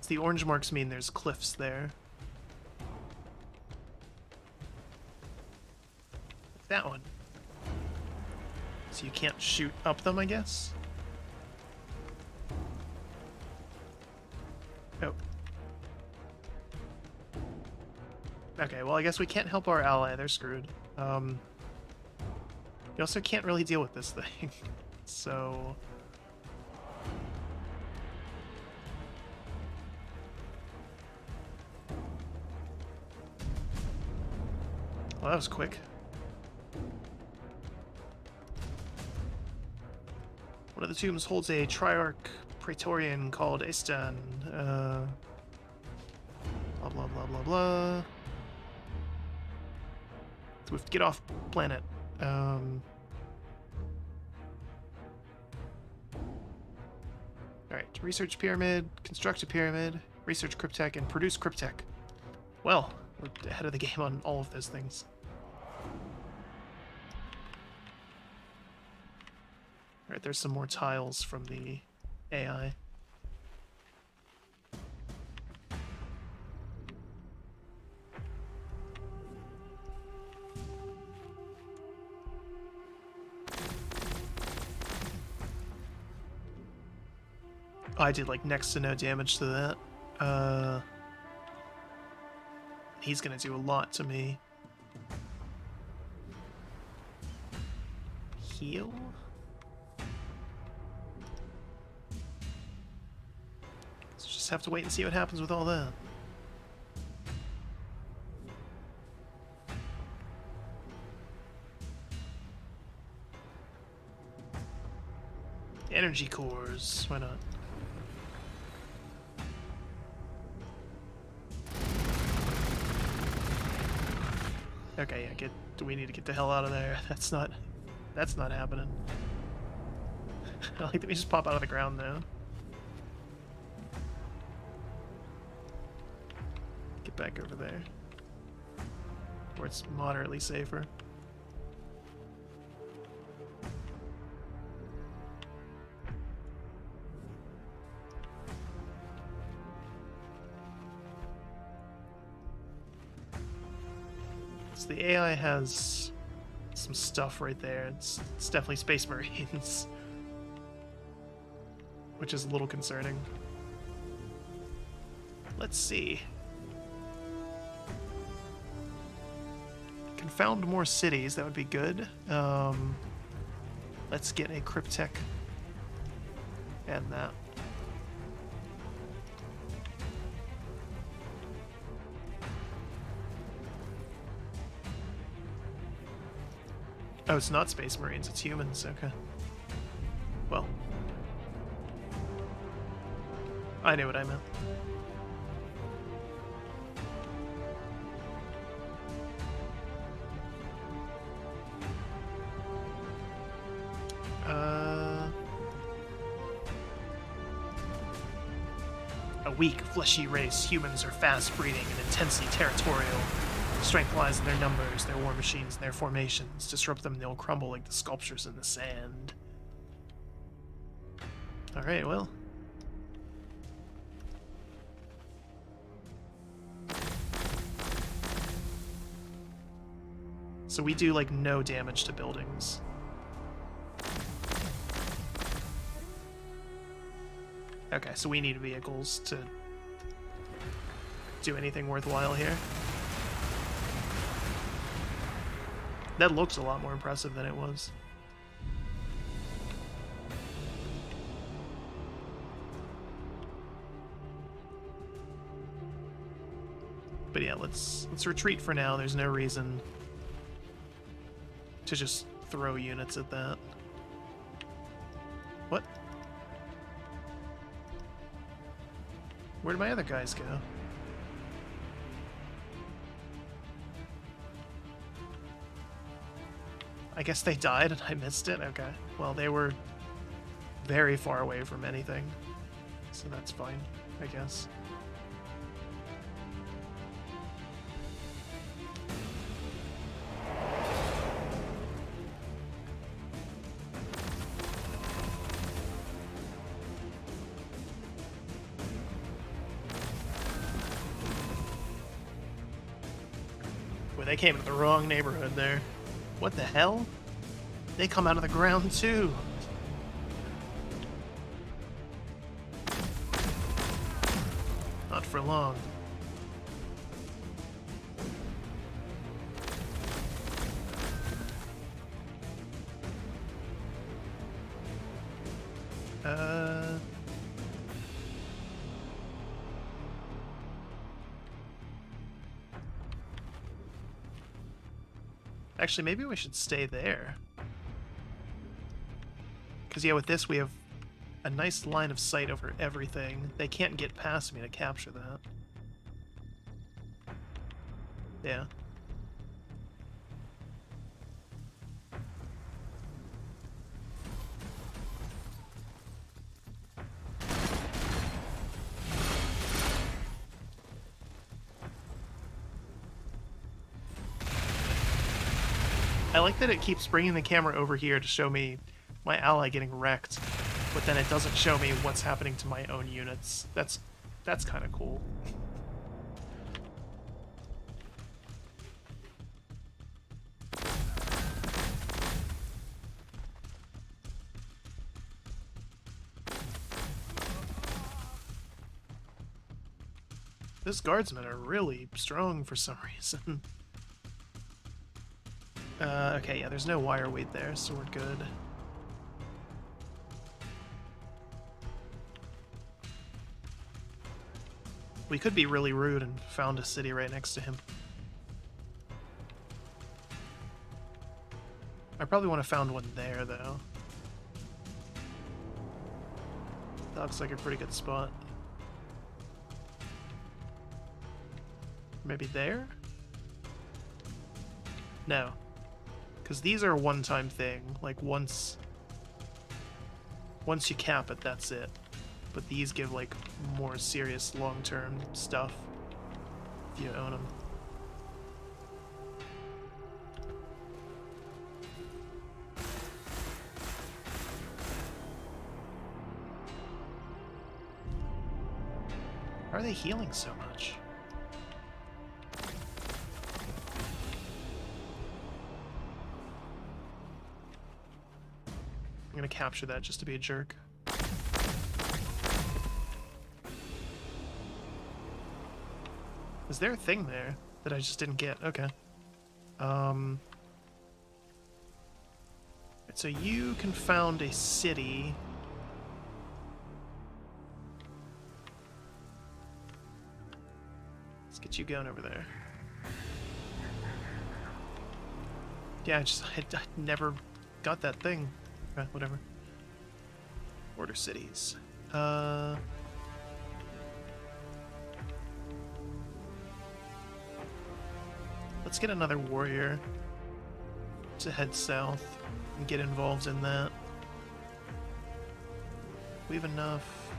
The orange marks mean there's cliffs there. That one. So you can't shoot up them, I guess? Oh. Okay, well I guess we can't help our ally, they're screwed. You also can't really deal with this thing. So... well, that was quick. One of the tombs holds a Triarch Praetorian called Estan. Blah, blah, blah, blah, blah. So we have to get off planet. Alright, research pyramid, construct a pyramid, research cryptech, and produce cryptech. Well, we're ahead of the game on all of those things. Alright, there's some more tiles from the AI. I did like next to no damage to that. He's gonna do a lot to me. Heal? Let's just have to wait and see what happens with all that. Energy cores, why not? Okay, yeah, do we need to get the hell out of there? That's not happening. I like that we just pop out of the ground now. Get back over there. Where it's moderately safer. So the AI has some stuff right there. It's definitely Space Marines. Which is a little concerning. Let's see. Can found more cities, that would be good. Let's get a Cryptech and that. Oh, it's not Space Marines, it's humans, okay. Well. I knew what I meant. A weak, fleshy race, humans are fast-breeding and intensely territorial. Strength lies in their numbers, their war machines, and their formations. Disrupt them, they'll crumble like the sculptures in the sand. Alright, well. So we do, like, no damage to buildings. Okay, so we need vehicles to do anything worthwhile here. That looks a lot more impressive than it was. But yeah, let's retreat for now. There's no reason to just throw units at that. What? Where'd my other guys go? I guess they died and I missed it? Okay. Well, they were very far away from anything. So that's fine, I guess. Boy, they came to the wrong neighborhood there. What the hell? They come out of the ground too. Not for long. Actually, maybe we should stay there. Because, yeah, with this, we have a nice line of sight over everything. They can't get past me to capture that. Yeah. I like that it keeps bringing the camera over here to show me my ally getting wrecked, but then it doesn't show me what's happening to my own units. That's kind of cool. Those guardsmen are really strong for some reason. Okay, yeah, there's no wire weight there, so we're good. We could be really rude and found a city right next to him. I probably want to found one there, though. That looks like a pretty good spot. Maybe there? No. Because these are a one-time thing. Like, once you cap it, that's it. But these give, like, more serious long-term stuff if you own them. Why are they healing so much? I'm gonna capture that just to be a jerk. Is there a thing there that I just didn't get? Okay. So you can found a city. Let's get you going over there. Yeah, I never got that thing. Whatever. Order cities. Let's get another warrior to head south and get involved in that. We have enough.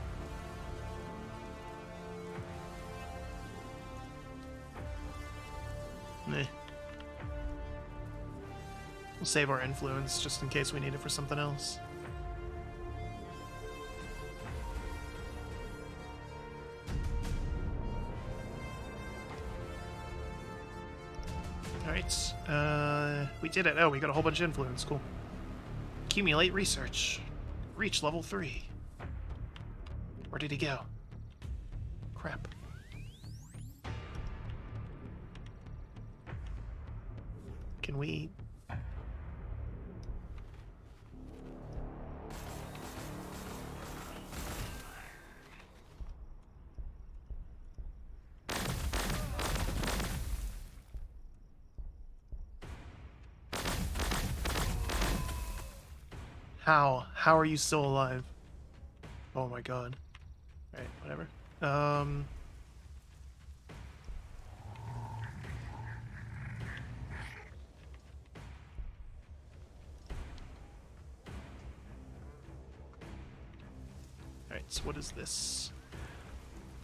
Meh. We'll save our influence just in case we need it for something else. Alright, we did it. Oh, we got a whole bunch of influence. Cool. Accumulate research. Reach level 3. Where did he go? Crap. Can we... How? How are you still alive? Oh my god. Alright, whatever. Alright, so what is this?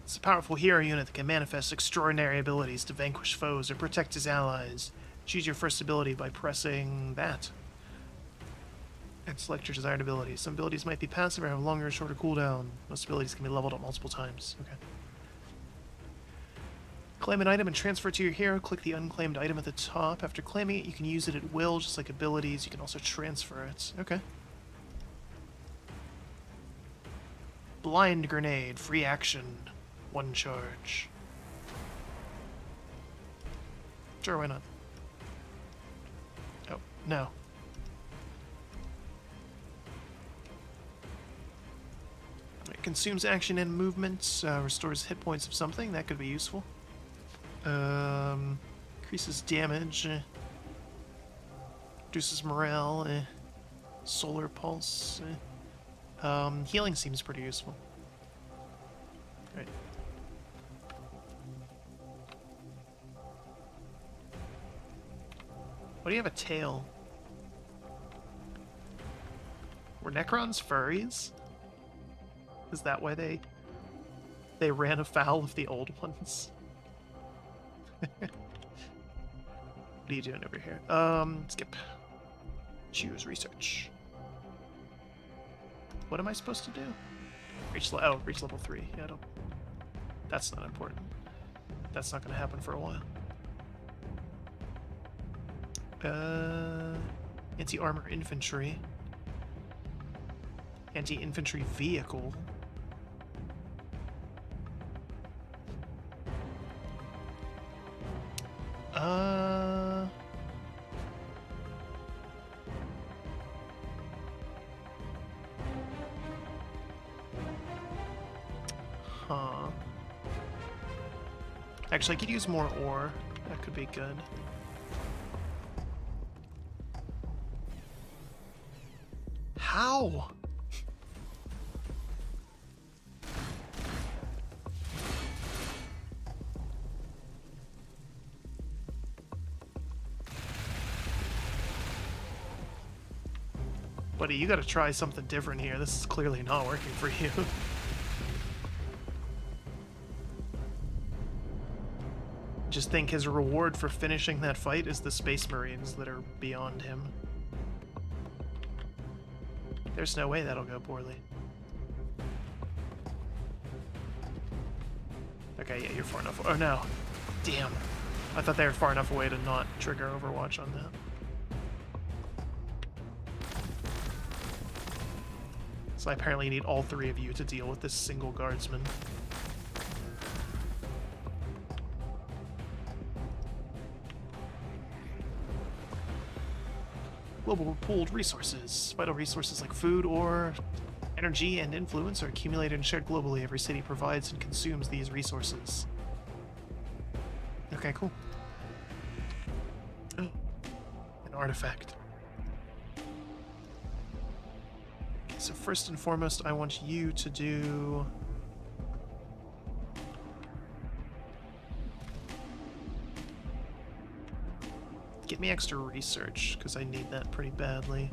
It's a powerful hero unit that can manifest extraordinary abilities to vanquish foes or protect his allies. Choose your first ability by pressing that. And select your desired ability. Some abilities might be passive or have longer or shorter cooldown. Most abilities can be leveled up multiple times. Okay. Claim an item and transfer it to your hero. Click the unclaimed item at the top. After claiming it, you can use it at will, just like abilities. You can also transfer it. Okay. Blind Grenade. Free action. 1 charge. Sure, why not? Oh, no. It consumes action and movement, restores hit points of something. That could be useful. Increases damage. Reduces morale. Solar pulse. Healing seems pretty useful. Right. Why do you have a tail? Were Necrons furries? Is that why they ran afoul of the old ones? What are you doing over here? Skip. Choose research. What am I supposed to do? Reach level 3. Yeah, that's not important. That's not going to happen for a while. Anti-armor infantry. Anti-infantry vehicle. Uh... Huh. Actually, I could use more ore. That could be good. How? Buddy, you gotta try something different here. This is clearly not working for you. Just think his reward for finishing that fight is the Space Marines that are beyond him. There's no way that'll go poorly. Okay, yeah, you're far enough. Oh no. Damn. I thought they were far enough away to not trigger Overwatch on that. So I apparently need all three of you to deal with this single guardsman. Global pooled resources. Vital resources like food, ore, energy, and influence are accumulated and shared globally. Every city provides and consumes these resources. Okay, cool. Oh, an artifact. Okay, so first and foremost, I want you to do... Get me extra research, because I need that pretty badly.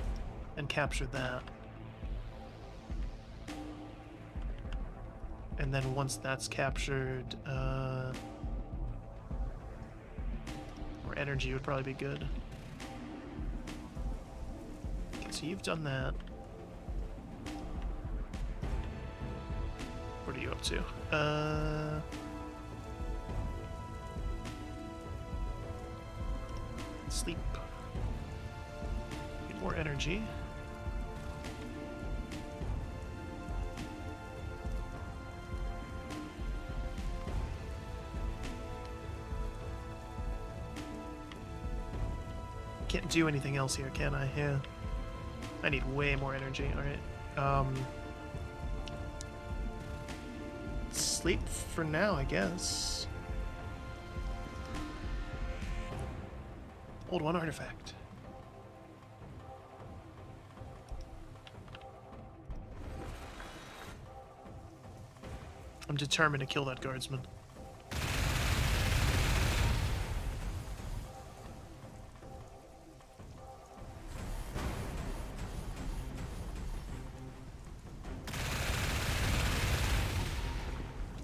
And capture that. And then once that's captured, or energy would probably be good. Okay, so you've done that. What are you up to? Sleep. Get more energy. Can't do anything else here, can I? Yeah. I need way more energy. Alright. Sleep for now, I guess. Hold one artifact. I'm determined to kill that guardsman.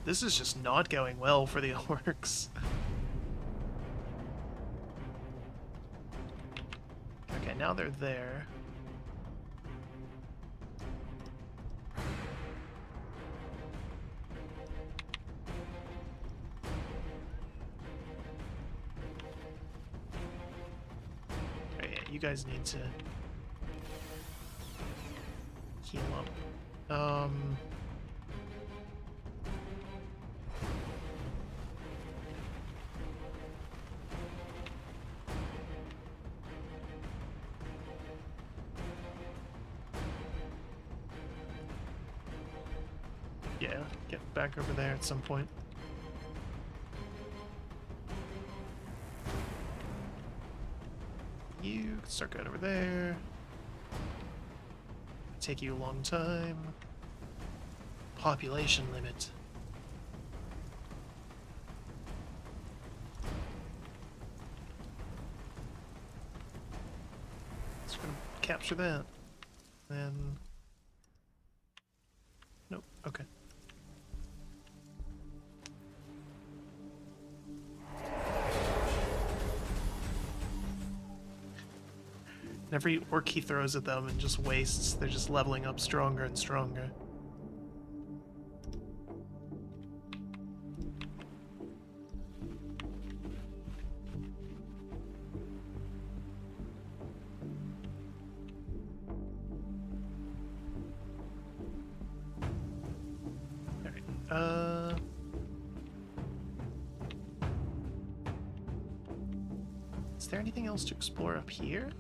This is just not going well for the orcs. Okay, now they're there. Oh, yeah, you guys need to heal up. Yeah, get back over there at some point. You can start going over there. Take you a long time. Population limit. So we're gonna capture that. Then... Nope, okay. And every orc he throws at them and just wastes, they're just leveling up stronger and stronger. Alright, there anything else to explore up here?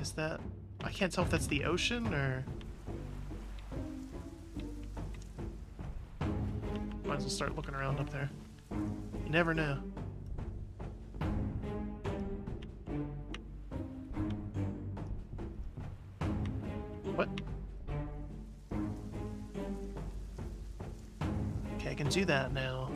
Is that... I can't tell if that's the ocean, or... Might as well start looking around up there. You never know. What? Okay, I can do that now.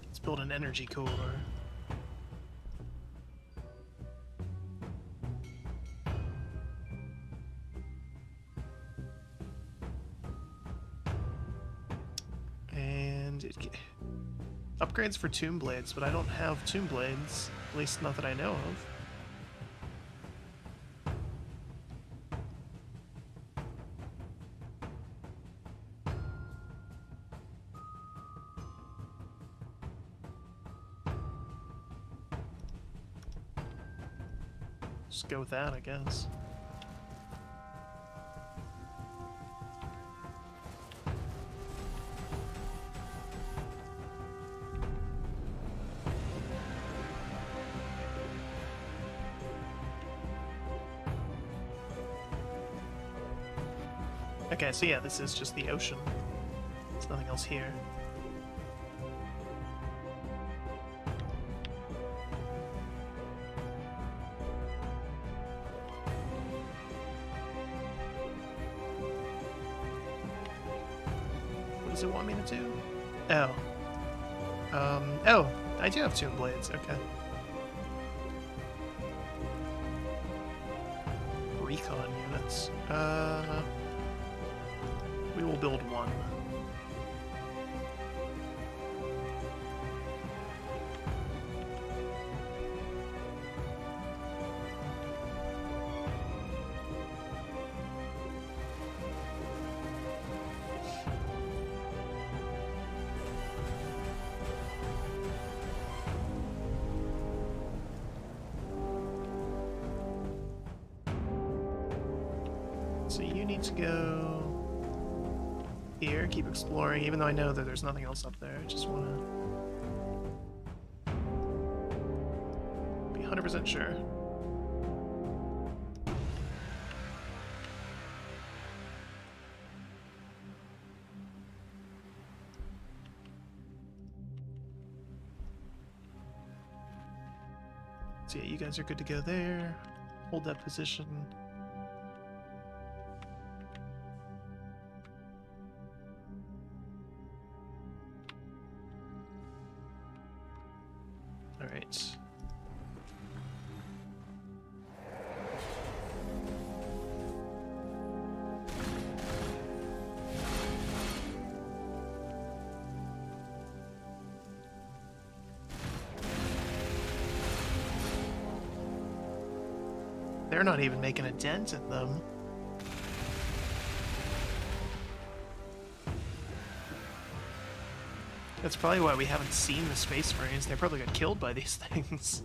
Let's build an energy core. And upgrades for tomb blades, but I don't have tomb blades, at least not that I know of. Just go with that, I guess. Okay, so yeah, this is just the ocean. There's nothing else here. What does it want me to do? Oh. Oh, I do have tomb blades, okay. Recon units. We will build one. So you need to go here, keep exploring, even though I know that there's nothing else up there. I just want to be 100% sure. So yeah, you guys are good to go there. Hold that position. Alright. They're not even making a dent in them. That's probably why we haven't seen the Space Marines. They probably got killed by these things.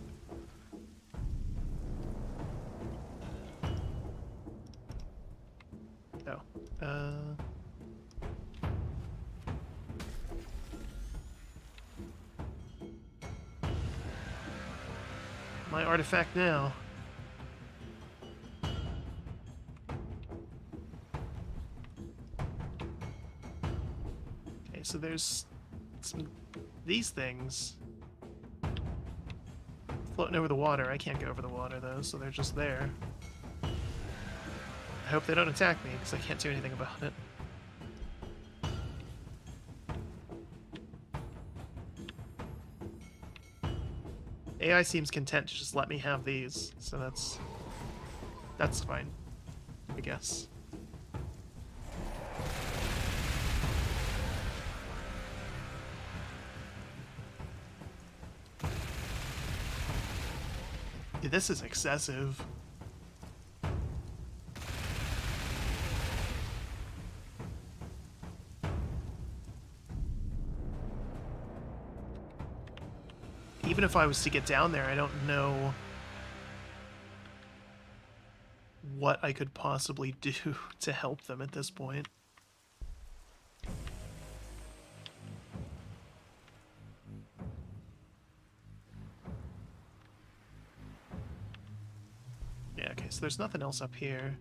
Oh. My artifact now. Okay, so there's these things floating over the water. I can't go over the water though, so they're just there. I hope they don't attack me because I can't do anything about it. AI seems content to just let me have these, so that's fine, I guess. This is excessive. Even if I was to get down there, I don't know what I could possibly do to help them at this point. Yeah, okay, so there's nothing else up here.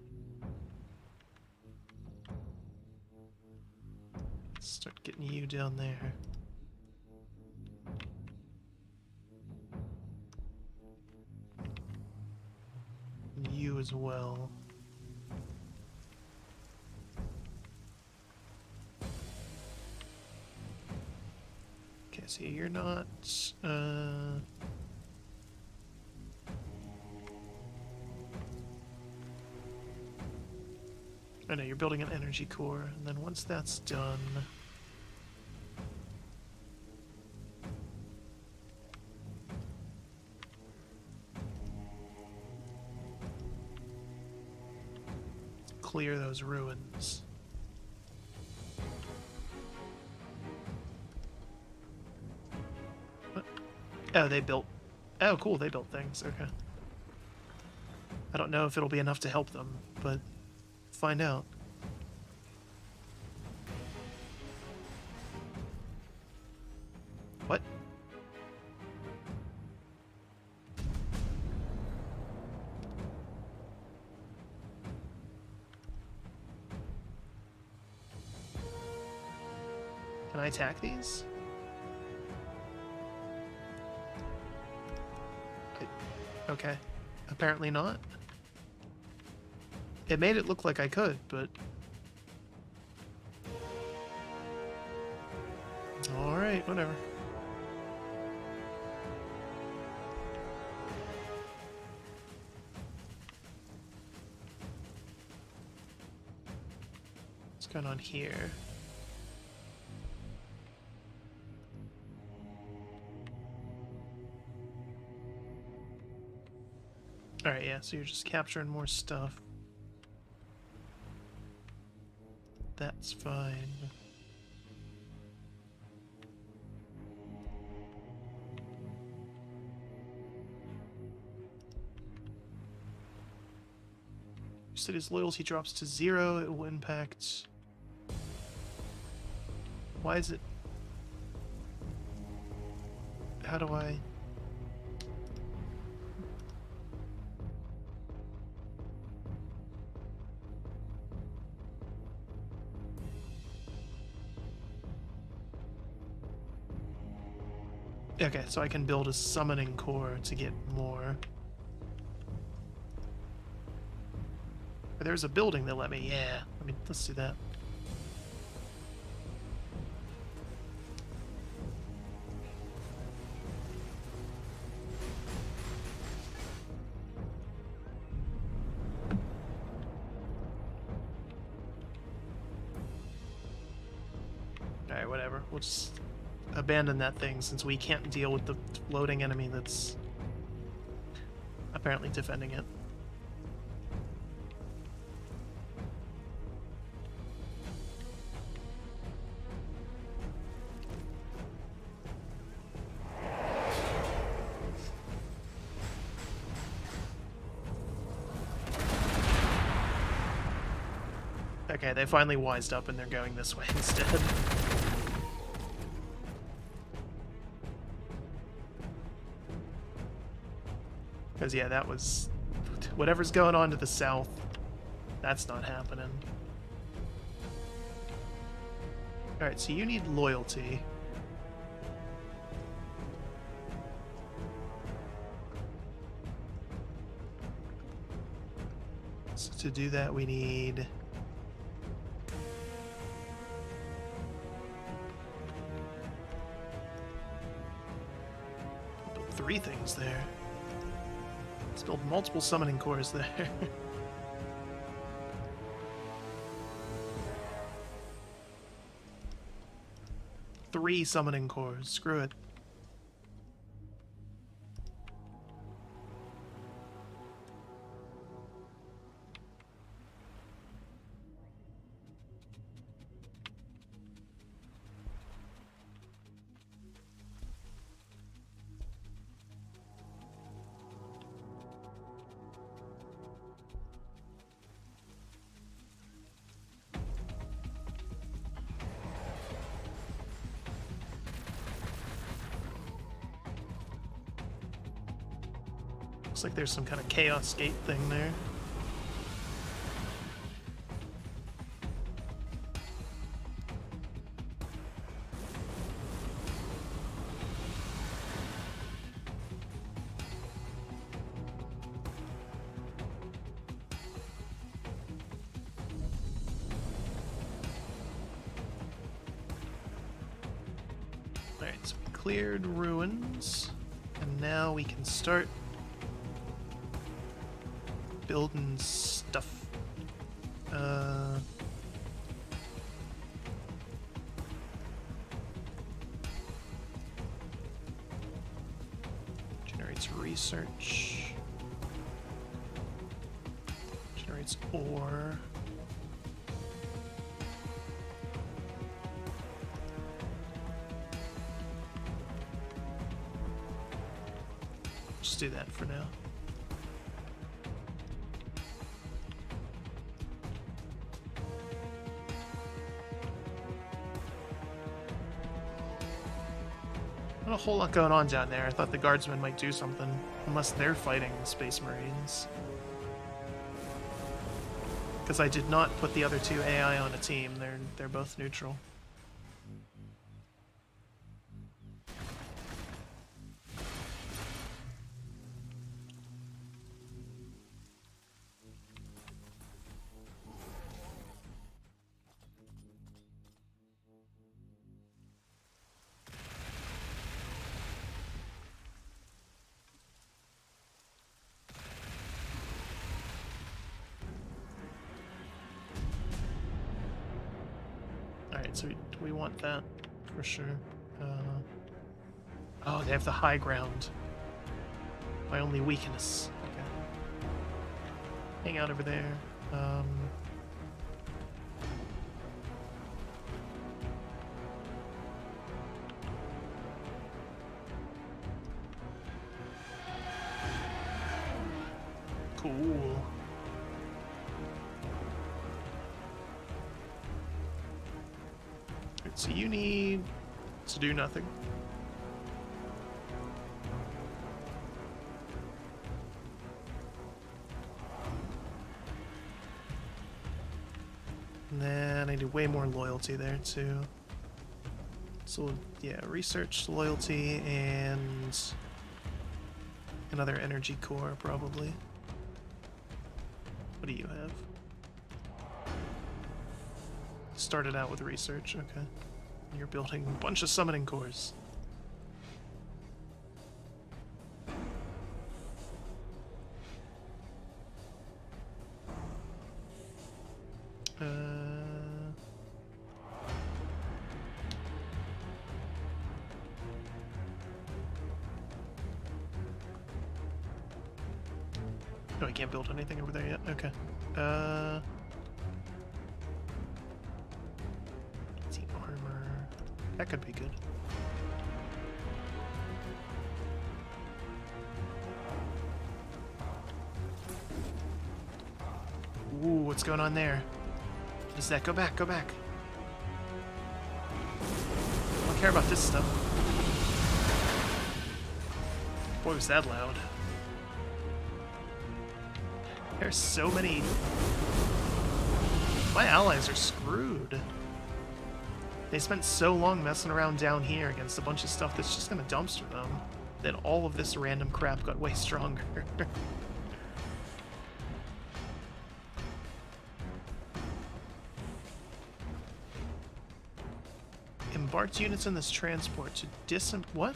Let's start getting you down there. And you as well. Okay, so you're not, I know, you're building an energy core, and then once that's done... clear those ruins. What? Oh, they built... Oh, cool, they built things, okay. I don't know if it'll be enough to help them, but find out. What? Can I attack these? Okay. Apparently not. It made it look like I could, but... Alright, whatever. What's going on here? Alright, yeah, so you're just capturing more stuff. That's fine. You said his loyalty drops to 0, it will impact... Why is it... How do I... Okay, so I can build a summoning core to get more. There's a building that let me, yeah. I mean, let's do that. Alright, whatever. We'll just abandon that thing since we can't deal with the floating enemy that's apparently defending it. Okay, they finally wised up and they're going this way instead. Because, yeah, that was... Whatever's going on to the south, that's not happening. Alright, so you need loyalty. So to do that, we need... build 3 things there. Let's build multiple summoning cores there. 3 summoning cores. Screw it. Looks like there's some kind of chaos gate thing there. Alright, so we cleared ruins, and now we can start building stuff. Generates research. Generates ore. Just do that for now. Not a whole lot going on down there. I thought the guardsmen might do something, unless they're fighting the Space Marines. Because I did not put the other two AI on a team. They're both neutral. Alright, so we want that for sure. Oh, they have the high ground. My only weakness. Okay. Hang out over there. Cool. So you need to do nothing. And then I need way more loyalty there too. So yeah, research, loyalty, and another energy core probably. What do you have? Started out with research, okay. You're building a bunch of summoning cores. No, I can't build anything over there yet. Okay. Armor. That could be good. Ooh, what's going on there? What is that? Go back, go back. I don't care about this stuff. Boy, was that loud. There's so many... My allies are screwed. They spent so long messing around down here against a bunch of stuff that's just gonna dumpster them, that all of this random crap got way stronger. Embarked units in this transport to what?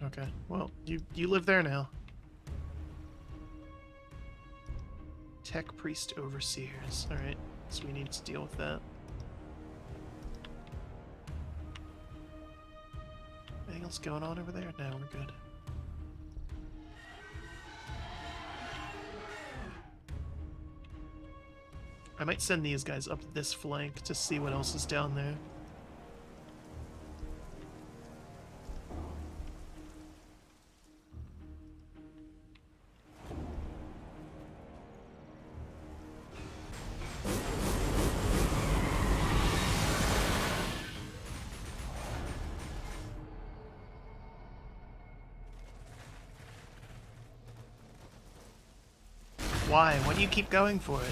Okay, well, you live there now. Tech Priest Overseers. Alright, so we need to deal with that. Anything else going on over there? No, we're good. I might send these guys up this flank to see what else is down there. Why? Why do you keep going for it?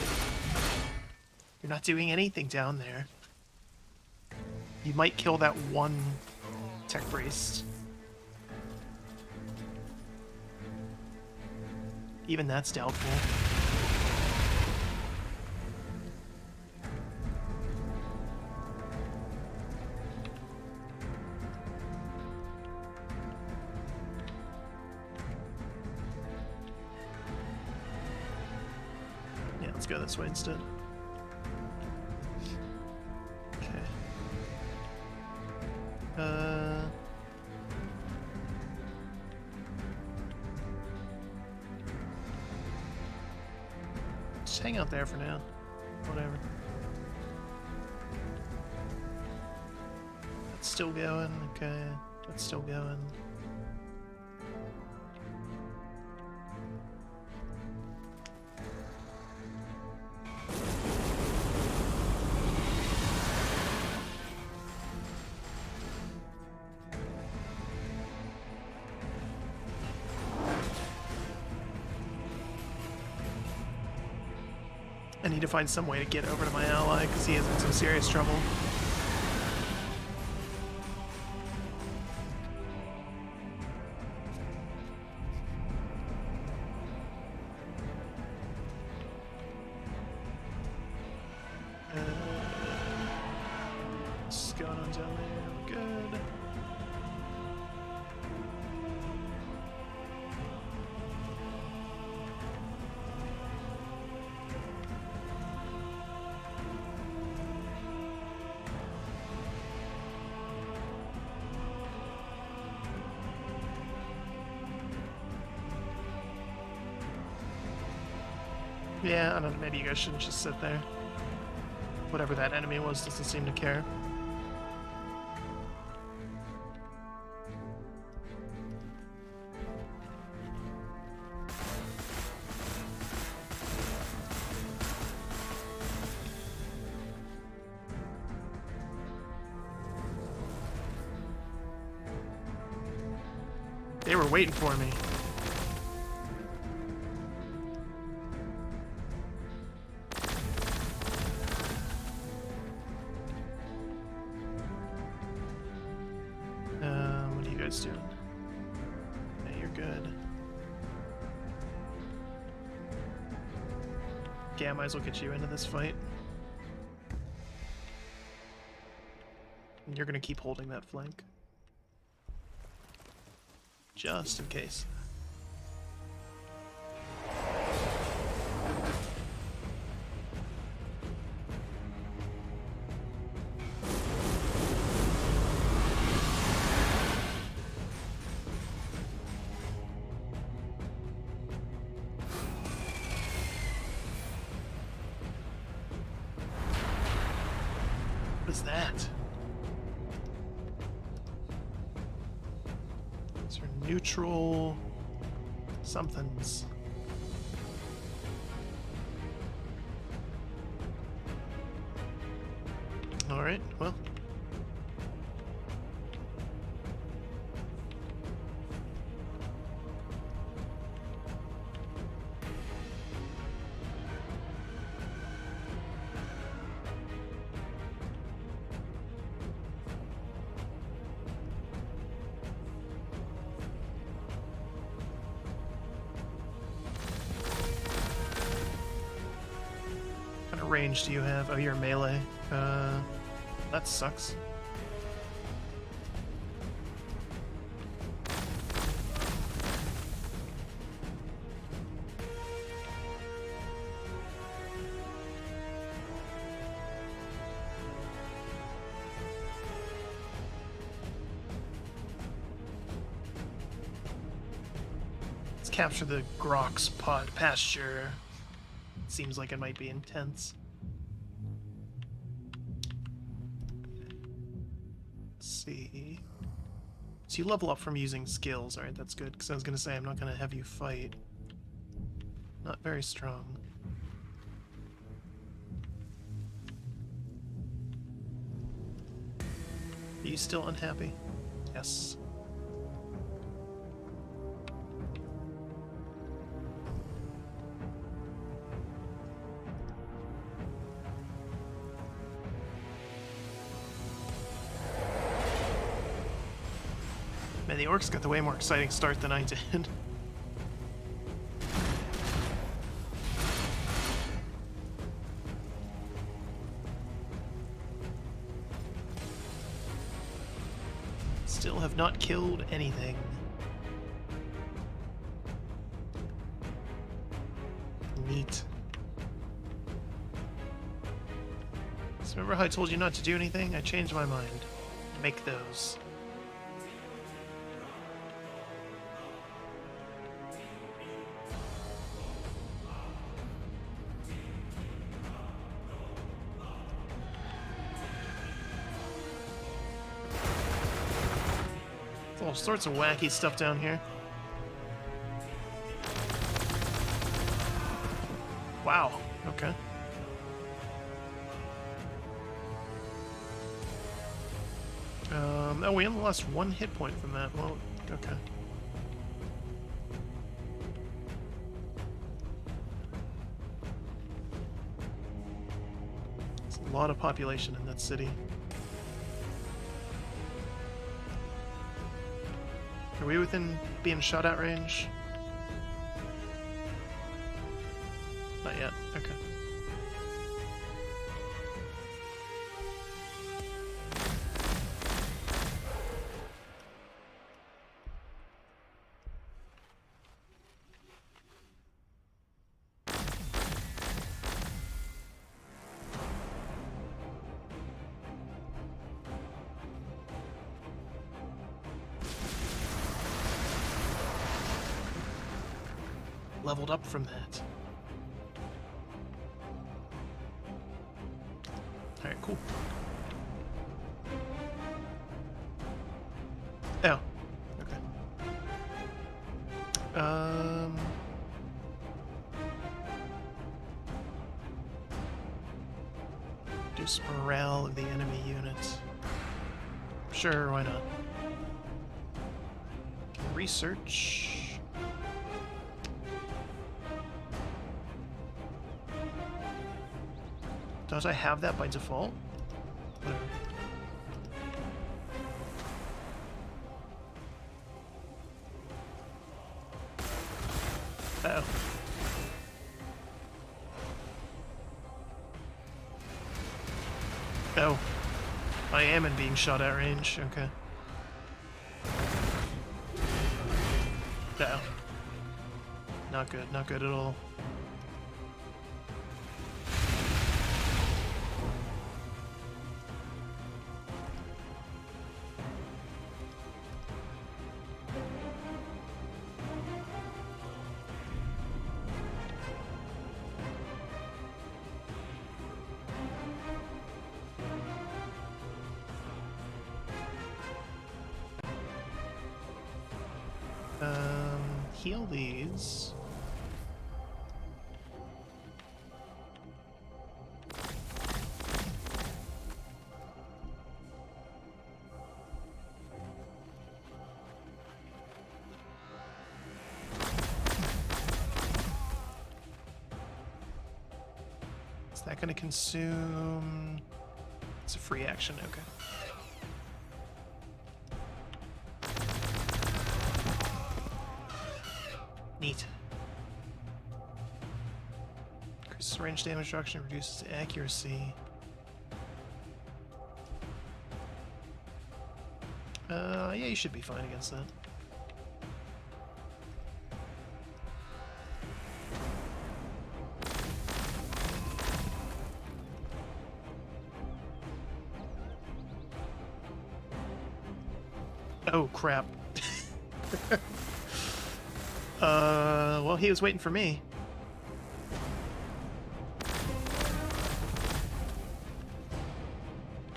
You're not doing anything down there. You might kill that one tech priest. Even that's doubtful. Yeah, let's go this way instead. Okay. Just hang out there for now. Whatever. That's still going. Okay. That's still going. I need to find some way to get over to my ally because he is in some serious trouble. What's going on down there? Good. Yeah, I don't know, maybe you guys shouldn't just sit there. Whatever that enemy was doesn't seem to care. They were waiting for me. What are you guys doing? Yeah, you're good. Yeah, I might as well get you into this fight. And you're gonna keep holding that flank. Just in case. What is that? These are neutral somethings. Alright, well. What kind of range do you have? Oh, you're melee. That sucks. Let's capture the Grok's pasture. Seems like it might be intense. See. So you level up from using skills, alright, that's good, because I was going to say I'm not going to have you fight. Not very strong. Are you still unhappy? Yes. the orcs got the way more exciting start than I did. Still have not killed anything. Neat. So remember how I told you not to do anything? I changed my mind. Make those. All sorts of wacky stuff down here. Wow, okay. Oh, we only lost 1 hit point from that. Well, okay. There's a lot of population in that city. Are we within being shot at range? Not yet. Okay. Leveled up from that. Alright, cool. Oh. Okay. Reduce morale of the enemy unit. Sure, why not? Research. Don't I have that by default? Whatever. Uh-oh. Oh. I am in being shot at range. Okay. Uh-oh. Not good. Not good at all. Heal these. Is that going to consume? It's a free action, okay. Neat. Increases range damage reduction, reduces accuracy. Yeah, you should be fine against that. Oh, crap. Well, he was waiting for me.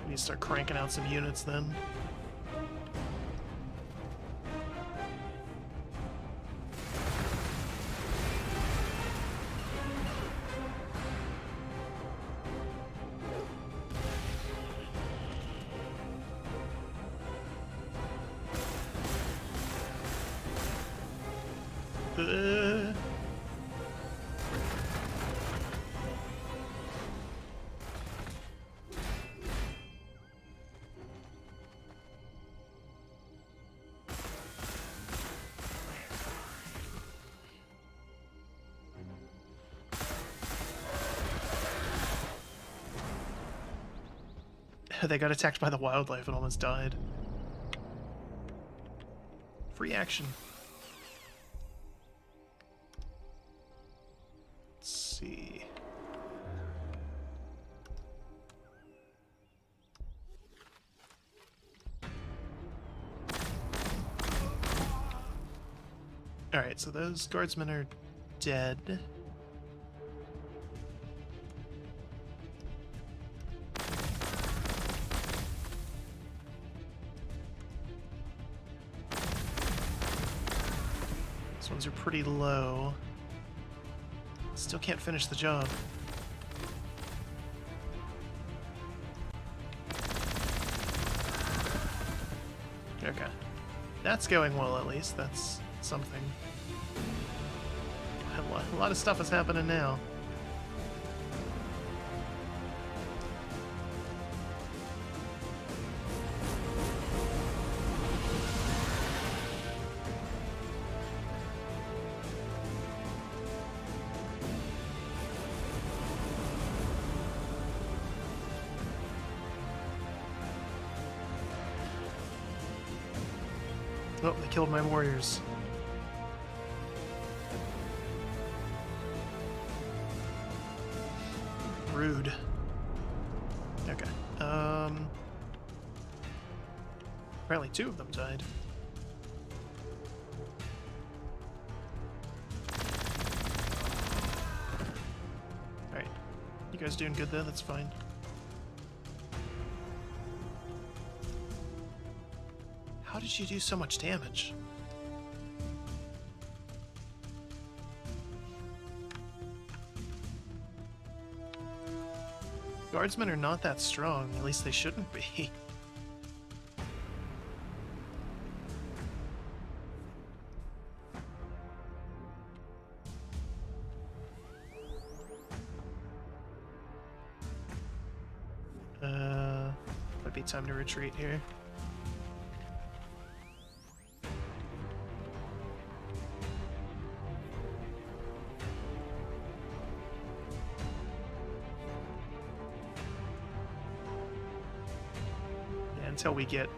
We need to start cranking out some units then. They got attacked by the wildlife and almost died. Free action. Let's see. Alright, so those guardsmen are dead. These ones are pretty low. Still can't finish the job. Okay. That's going well, at least. That's something. A lot of stuff is happening now. Oh, they killed my warriors. Rude. Okay. Apparently 2 of them died. Alright. You guys doing good there? That's fine. How did you do so much damage? Guardsmen are not that strong, at least they shouldn't be. Might be time to retreat here. Until we get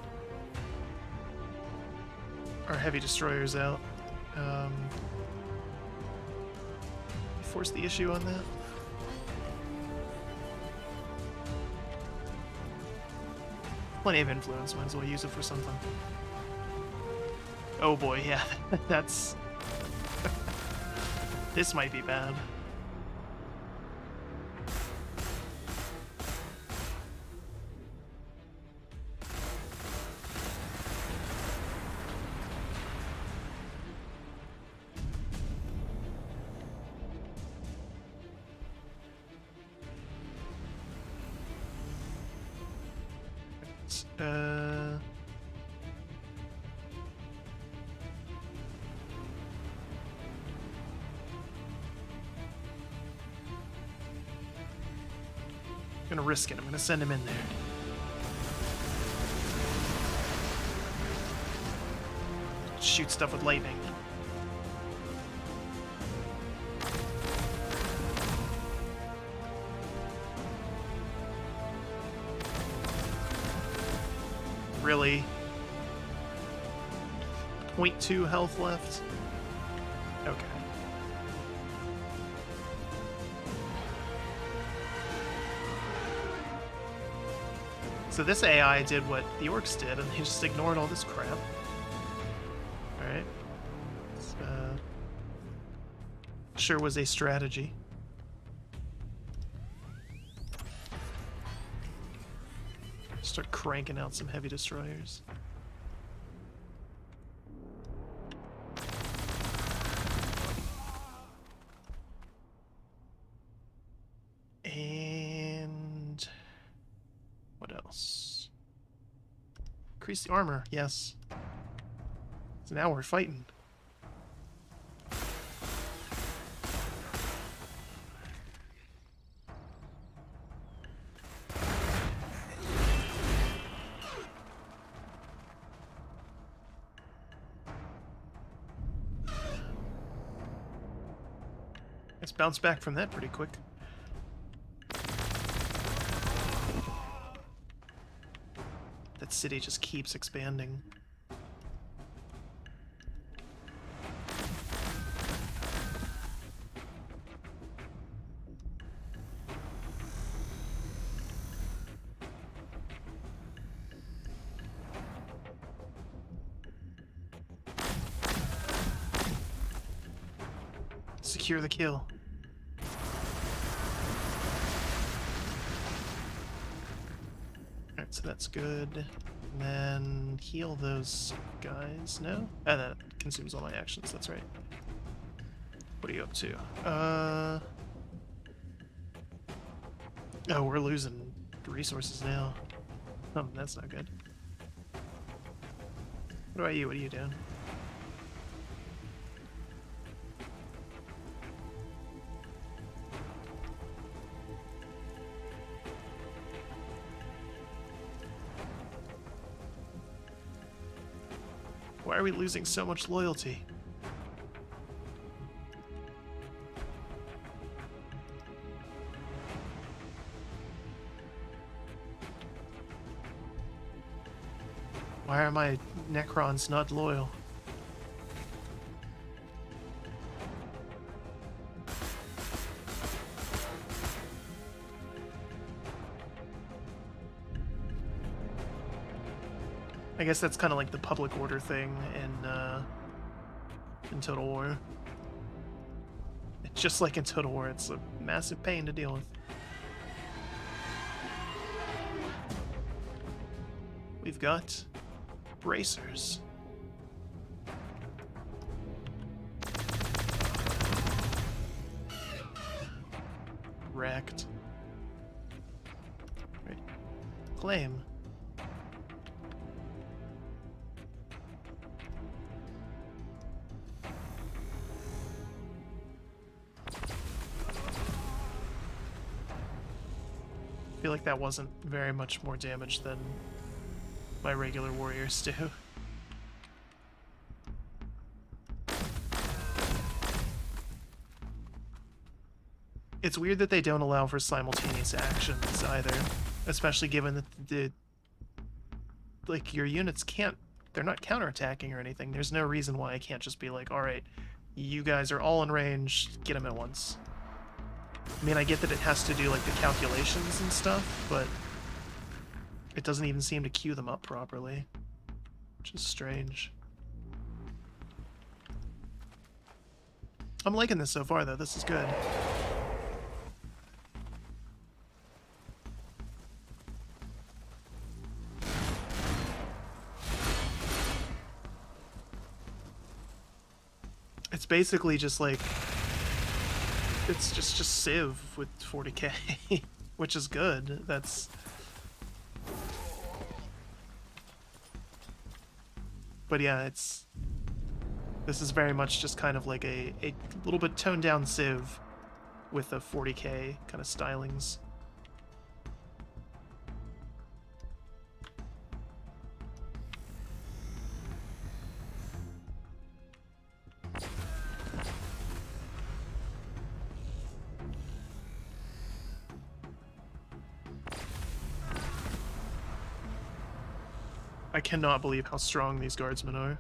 our heavy destroyers out. Force the issue on that. Plenty of influence, might as well use it for something. Oh boy, yeah, that's... This might be bad. I'm gonna risk it. I'm gonna send him in there. Shoot stuff with lightning. Really? 0.2 health left? Okay. So this AI did what the orcs did, and they just ignored all this crap. Alright. Sure was a strategy. Start cranking out some heavy destroyers. And what else? Increase the armor, yes. So now we're fighting. Let's bounce back from that pretty quick. that city just keeps expanding. Secure the kill. Alright, so that's good. And then heal those guys. No? Ah, that consumes all my actions, that's right. What are you up to? Oh, we're losing resources now. Oh, that's not good. What about you? What are you doing? Why are we losing so much loyalty? Why are my Necrons not loyal? I guess that's kind of like the public order thing in Total War. It's just like in Total War, it's a massive pain to deal with. We've got bracers. Wrecked. Right. Claim. I feel like that wasn't very much more damage than my regular warriors do. It's weird that they don't allow for simultaneous actions either, especially given that like your units can't, they're not counterattacking or anything. There's no reason why I can't just be like, all right, you guys are all in range, get them at once. I mean, I get that it has to do like the calculations and stuff, but it doesn't even seem to queue them up properly, which is strange. I'm liking this so far though, this is good. It's basically just like, it's just Civ with 40k, which is good. That's... But yeah, it's... This is very much just kind of like a little bit toned down Civ with a 40k kind of stylings. I cannot believe how strong these guardsmen are.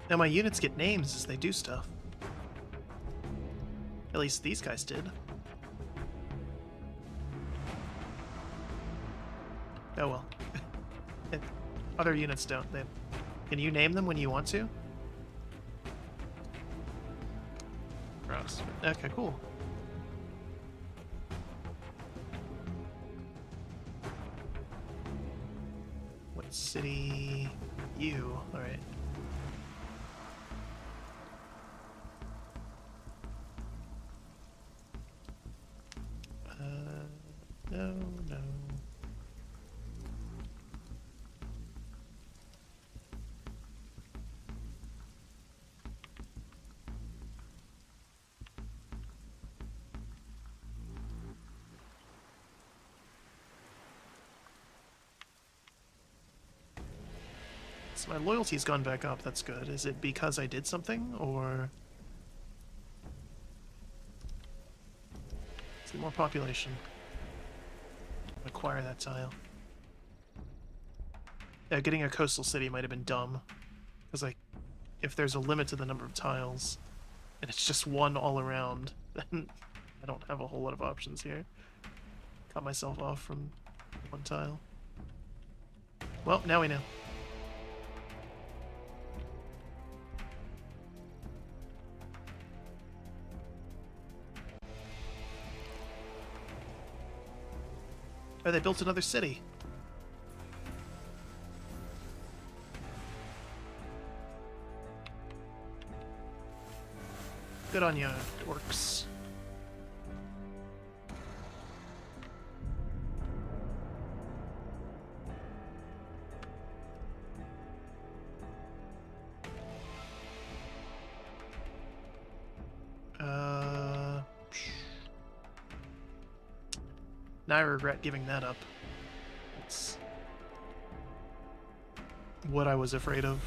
Now my units get names as they do stuff. At least these guys did. Oh well. Other units don't. Can you name them when you want to? Gross. Okay, cool. What city? You. Alright. No. So my loyalty's gone back up, that's good. Is it because I did something, or... See, more population. Acquire that tile. Yeah, getting a coastal city might have been dumb. Because, like, if there's a limit to the number of tiles, and it's just one all around, then I don't have a whole lot of options here. Cut myself off from one tile. Well, now we know. Oh, they built another city. Good on ya, orcs. Now I regret giving that up. It's what I was afraid of.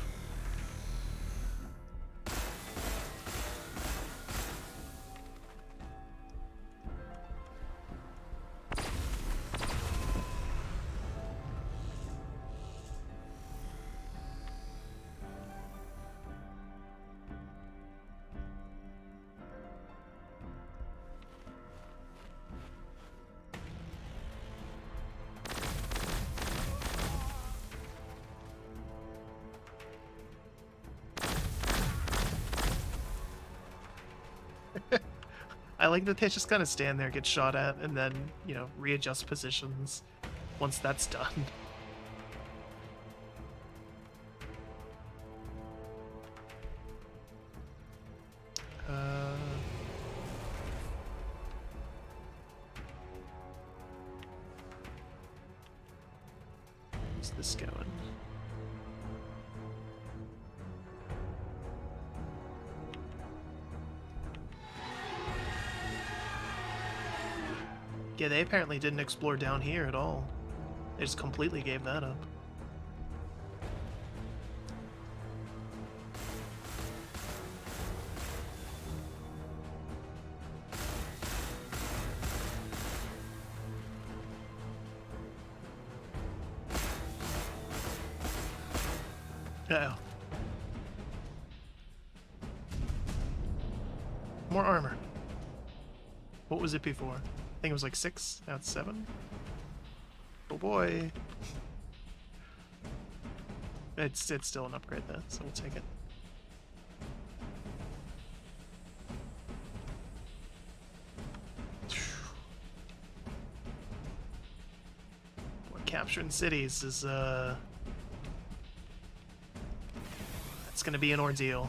I like that they just kind of stand there, get shot at, and then, you know, readjust positions once that's done. Where's this going? Yeah, they apparently didn't explore down here at all. They just completely gave that up. Uh-oh. More armor. What was it before? I think it was like 6, now it's 7. Oh boy. It's still an upgrade though, so we'll take it. Boy, capturing cities is it's gonna be an ordeal.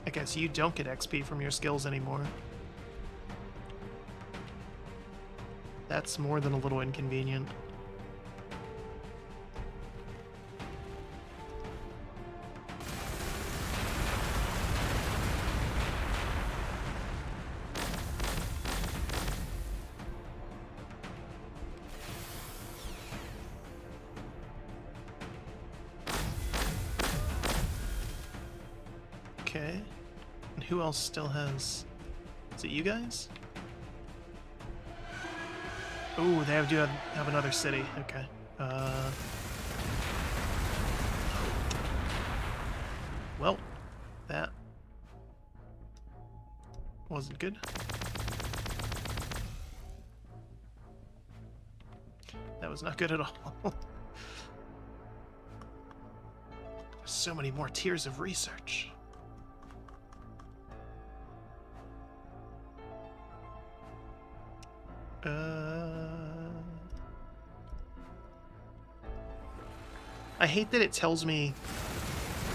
I guess you don't get XP from your skills anymore. That's more than a little inconvenient. Okay. And who else still has... Is it you guys? Oh, they do have another city. Okay. Well, that wasn't good. That was not good at all. There's so many more tiers of research. I hate that it tells me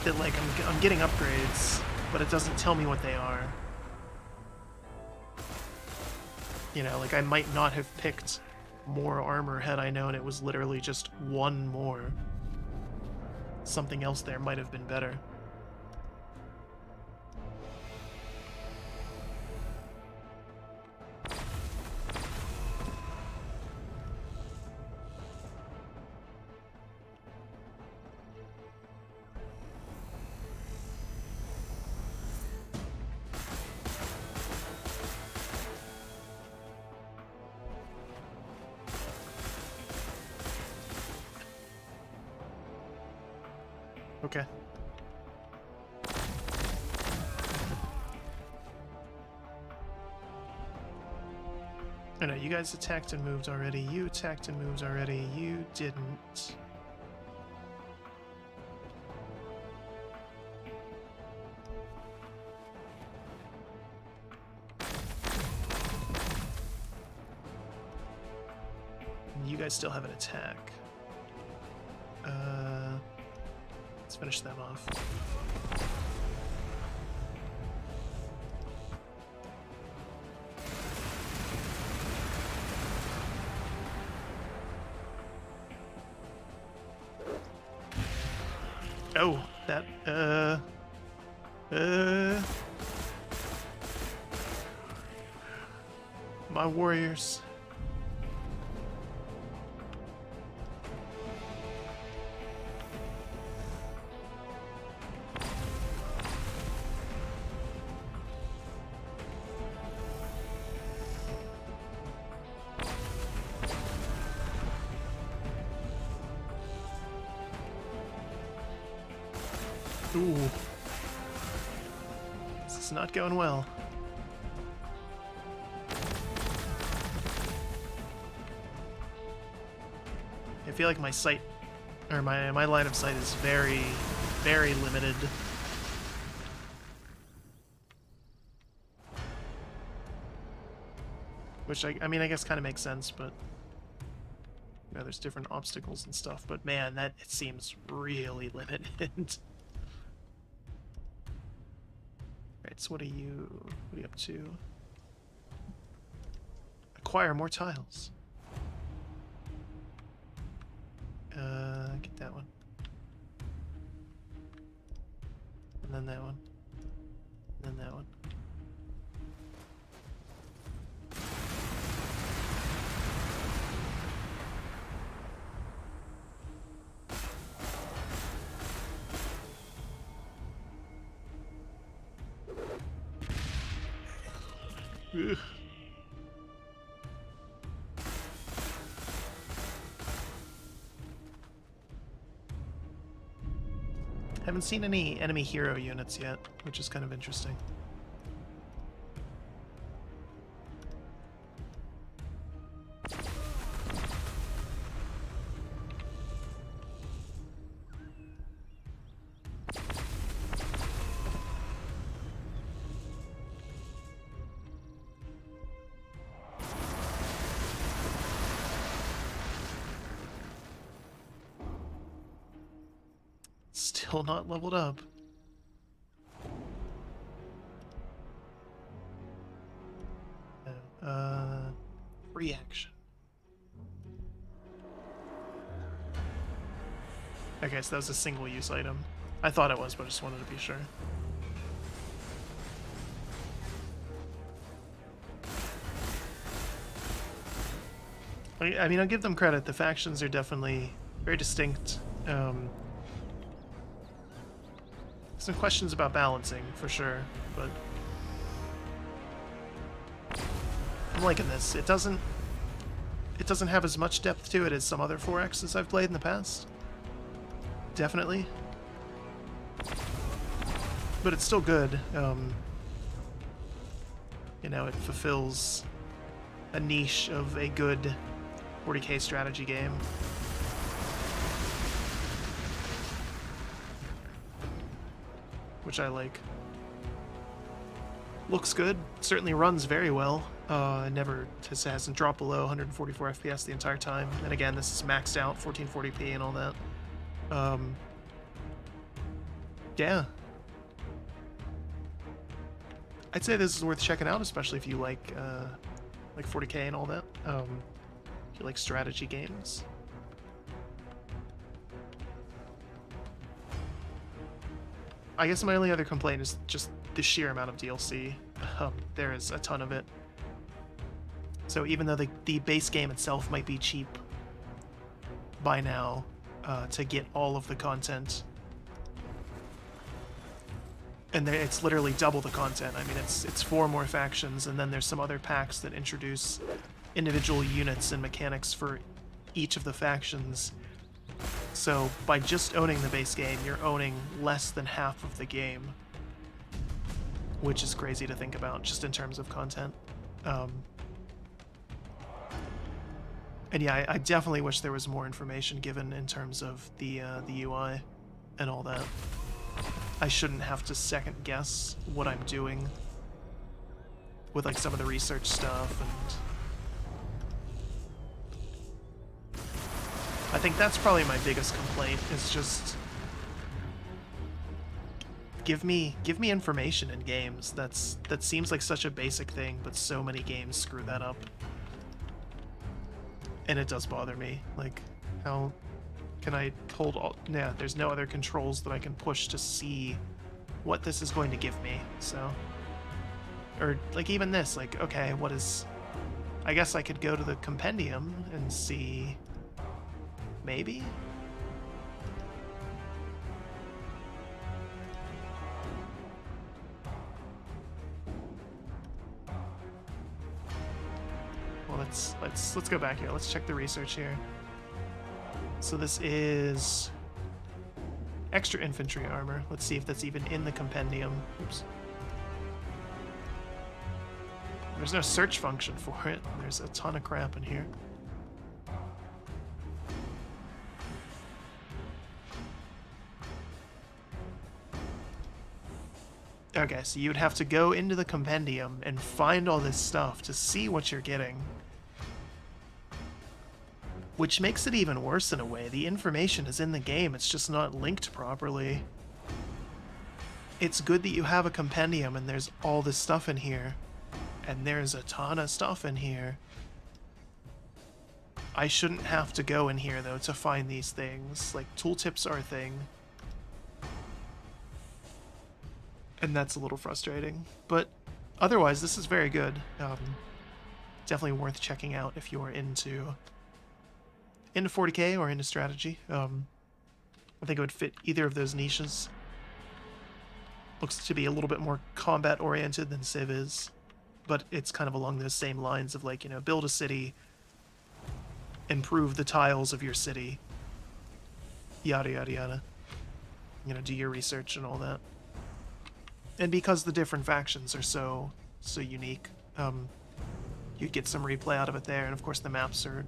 that, like, I'm getting upgrades, but it doesn't tell me what they are. You know, like, I might not have picked more armor had I known it was literally just one more. Something else there might have been better. Okay. Oh no, you guys attacked and moved already. You attacked and moved already. You didn't. And you guys still have an attack. Let's finish them off. Oh, that, my warriors. Ooh. This is not going well. I feel like my sight, or my line of sight is very, very limited. Which, I mean, I guess kind of makes sense, but... You know, there's different obstacles and stuff, but man, that it seems really limited. Right, so what are you up to? Acquire more tiles. Get that one. And then that one. And then that one. Ugh. Haven't seen any enemy hero units yet, which is kind of interesting. Still not leveled up. Free action. Okay, so that was a single-use item. I thought it was, but I just wanted to be sure. I mean, I'll give them credit. The factions are definitely very distinct. Some questions about balancing, for sure, but I'm liking this. It doesn't have as much depth to it as some other 4Xs I've played in the past. Definitely. But it's still good. You know, it fulfills a niche of a good 40k strategy game. Which I like. Looks good. Certainly runs very well. Hasn't dropped below 144 FPS the entire time. And again, this is maxed out 1440p and all that. Yeah. I'd say this is worth checking out, especially if you like 40K and all that. If you like strategy games. I guess my only other complaint is just the sheer amount of DLC. There is a ton of it. So even though the base game itself might be cheap by now, to get all of the content, and it's literally double the content. I mean, it's 4 more factions, and then there's some other packs that introduce individual units and mechanics for each of the factions. So by just owning the base game, you're owning less than half of the game, which is crazy to think about just in terms of content. And yeah, I definitely wish there was more information given in terms of the UI and all that. I shouldn't have to second guess what I'm doing with like some of the research stuff, and I think that's probably my biggest complaint, is just give me information in games. That seems like such a basic thing, but so many games screw that up. And it does bother me. Like, how can I hold all... Yeah, there's no other controls that I can push to see what this is going to give me, so... Or, like, even this, like, okay, what is... I guess I could go to the compendium and see... Maybe? Well, let's go back here. Let's check the research here. So this is extra infantry armor. Let's see if that's even in the compendium. Oops. There's no search function for it. There's a ton of crap in here. Okay, so you'd have to go into the compendium and find all this stuff to see what you're getting. Which makes it even worse in a way. The information is in the game, it's just not linked properly. It's good that you have a compendium and there's all this stuff in here. And there's a ton of stuff in here. I shouldn't have to go in here, though, to find these things. Like, tooltips are a thing. And that's a little frustrating. But otherwise, this is very good. Definitely worth checking out if you're into 40K or into strategy. I think it would fit either of those niches. Looks to be a little bit more combat-oriented than Civ is. But it's kind of along those same lines of, like, you know, build a city, improve the tiles of your city, yada yada yada. You know, do your research and all that. And because the different factions are so unique, you'd get some replay out of it there, and of course the maps are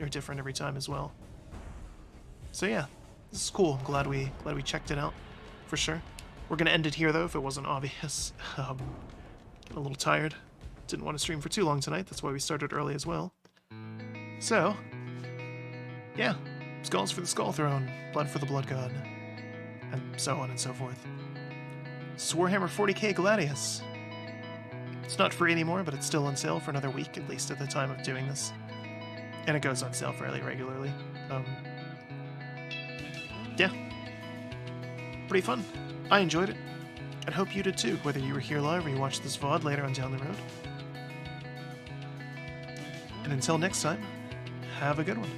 different every time as well. So yeah, this is cool. I'm glad we checked it out, for sure. We're gonna end it here though, if it wasn't obvious. Getting a little tired. Didn't want to stream for too long tonight, that's why we started early as well. So, yeah, skulls for the Skull Throne, blood for the Blood God, and so on and so forth. It's Warhammer 40K Gladius. It's not free anymore, but it's still on sale for another week, at least at the time of doing this. And it goes on sale fairly regularly. Yeah. Pretty fun. I enjoyed it. I hope you did too, whether you were here live or you watched this VOD later on down the road. And until next time, have a good one.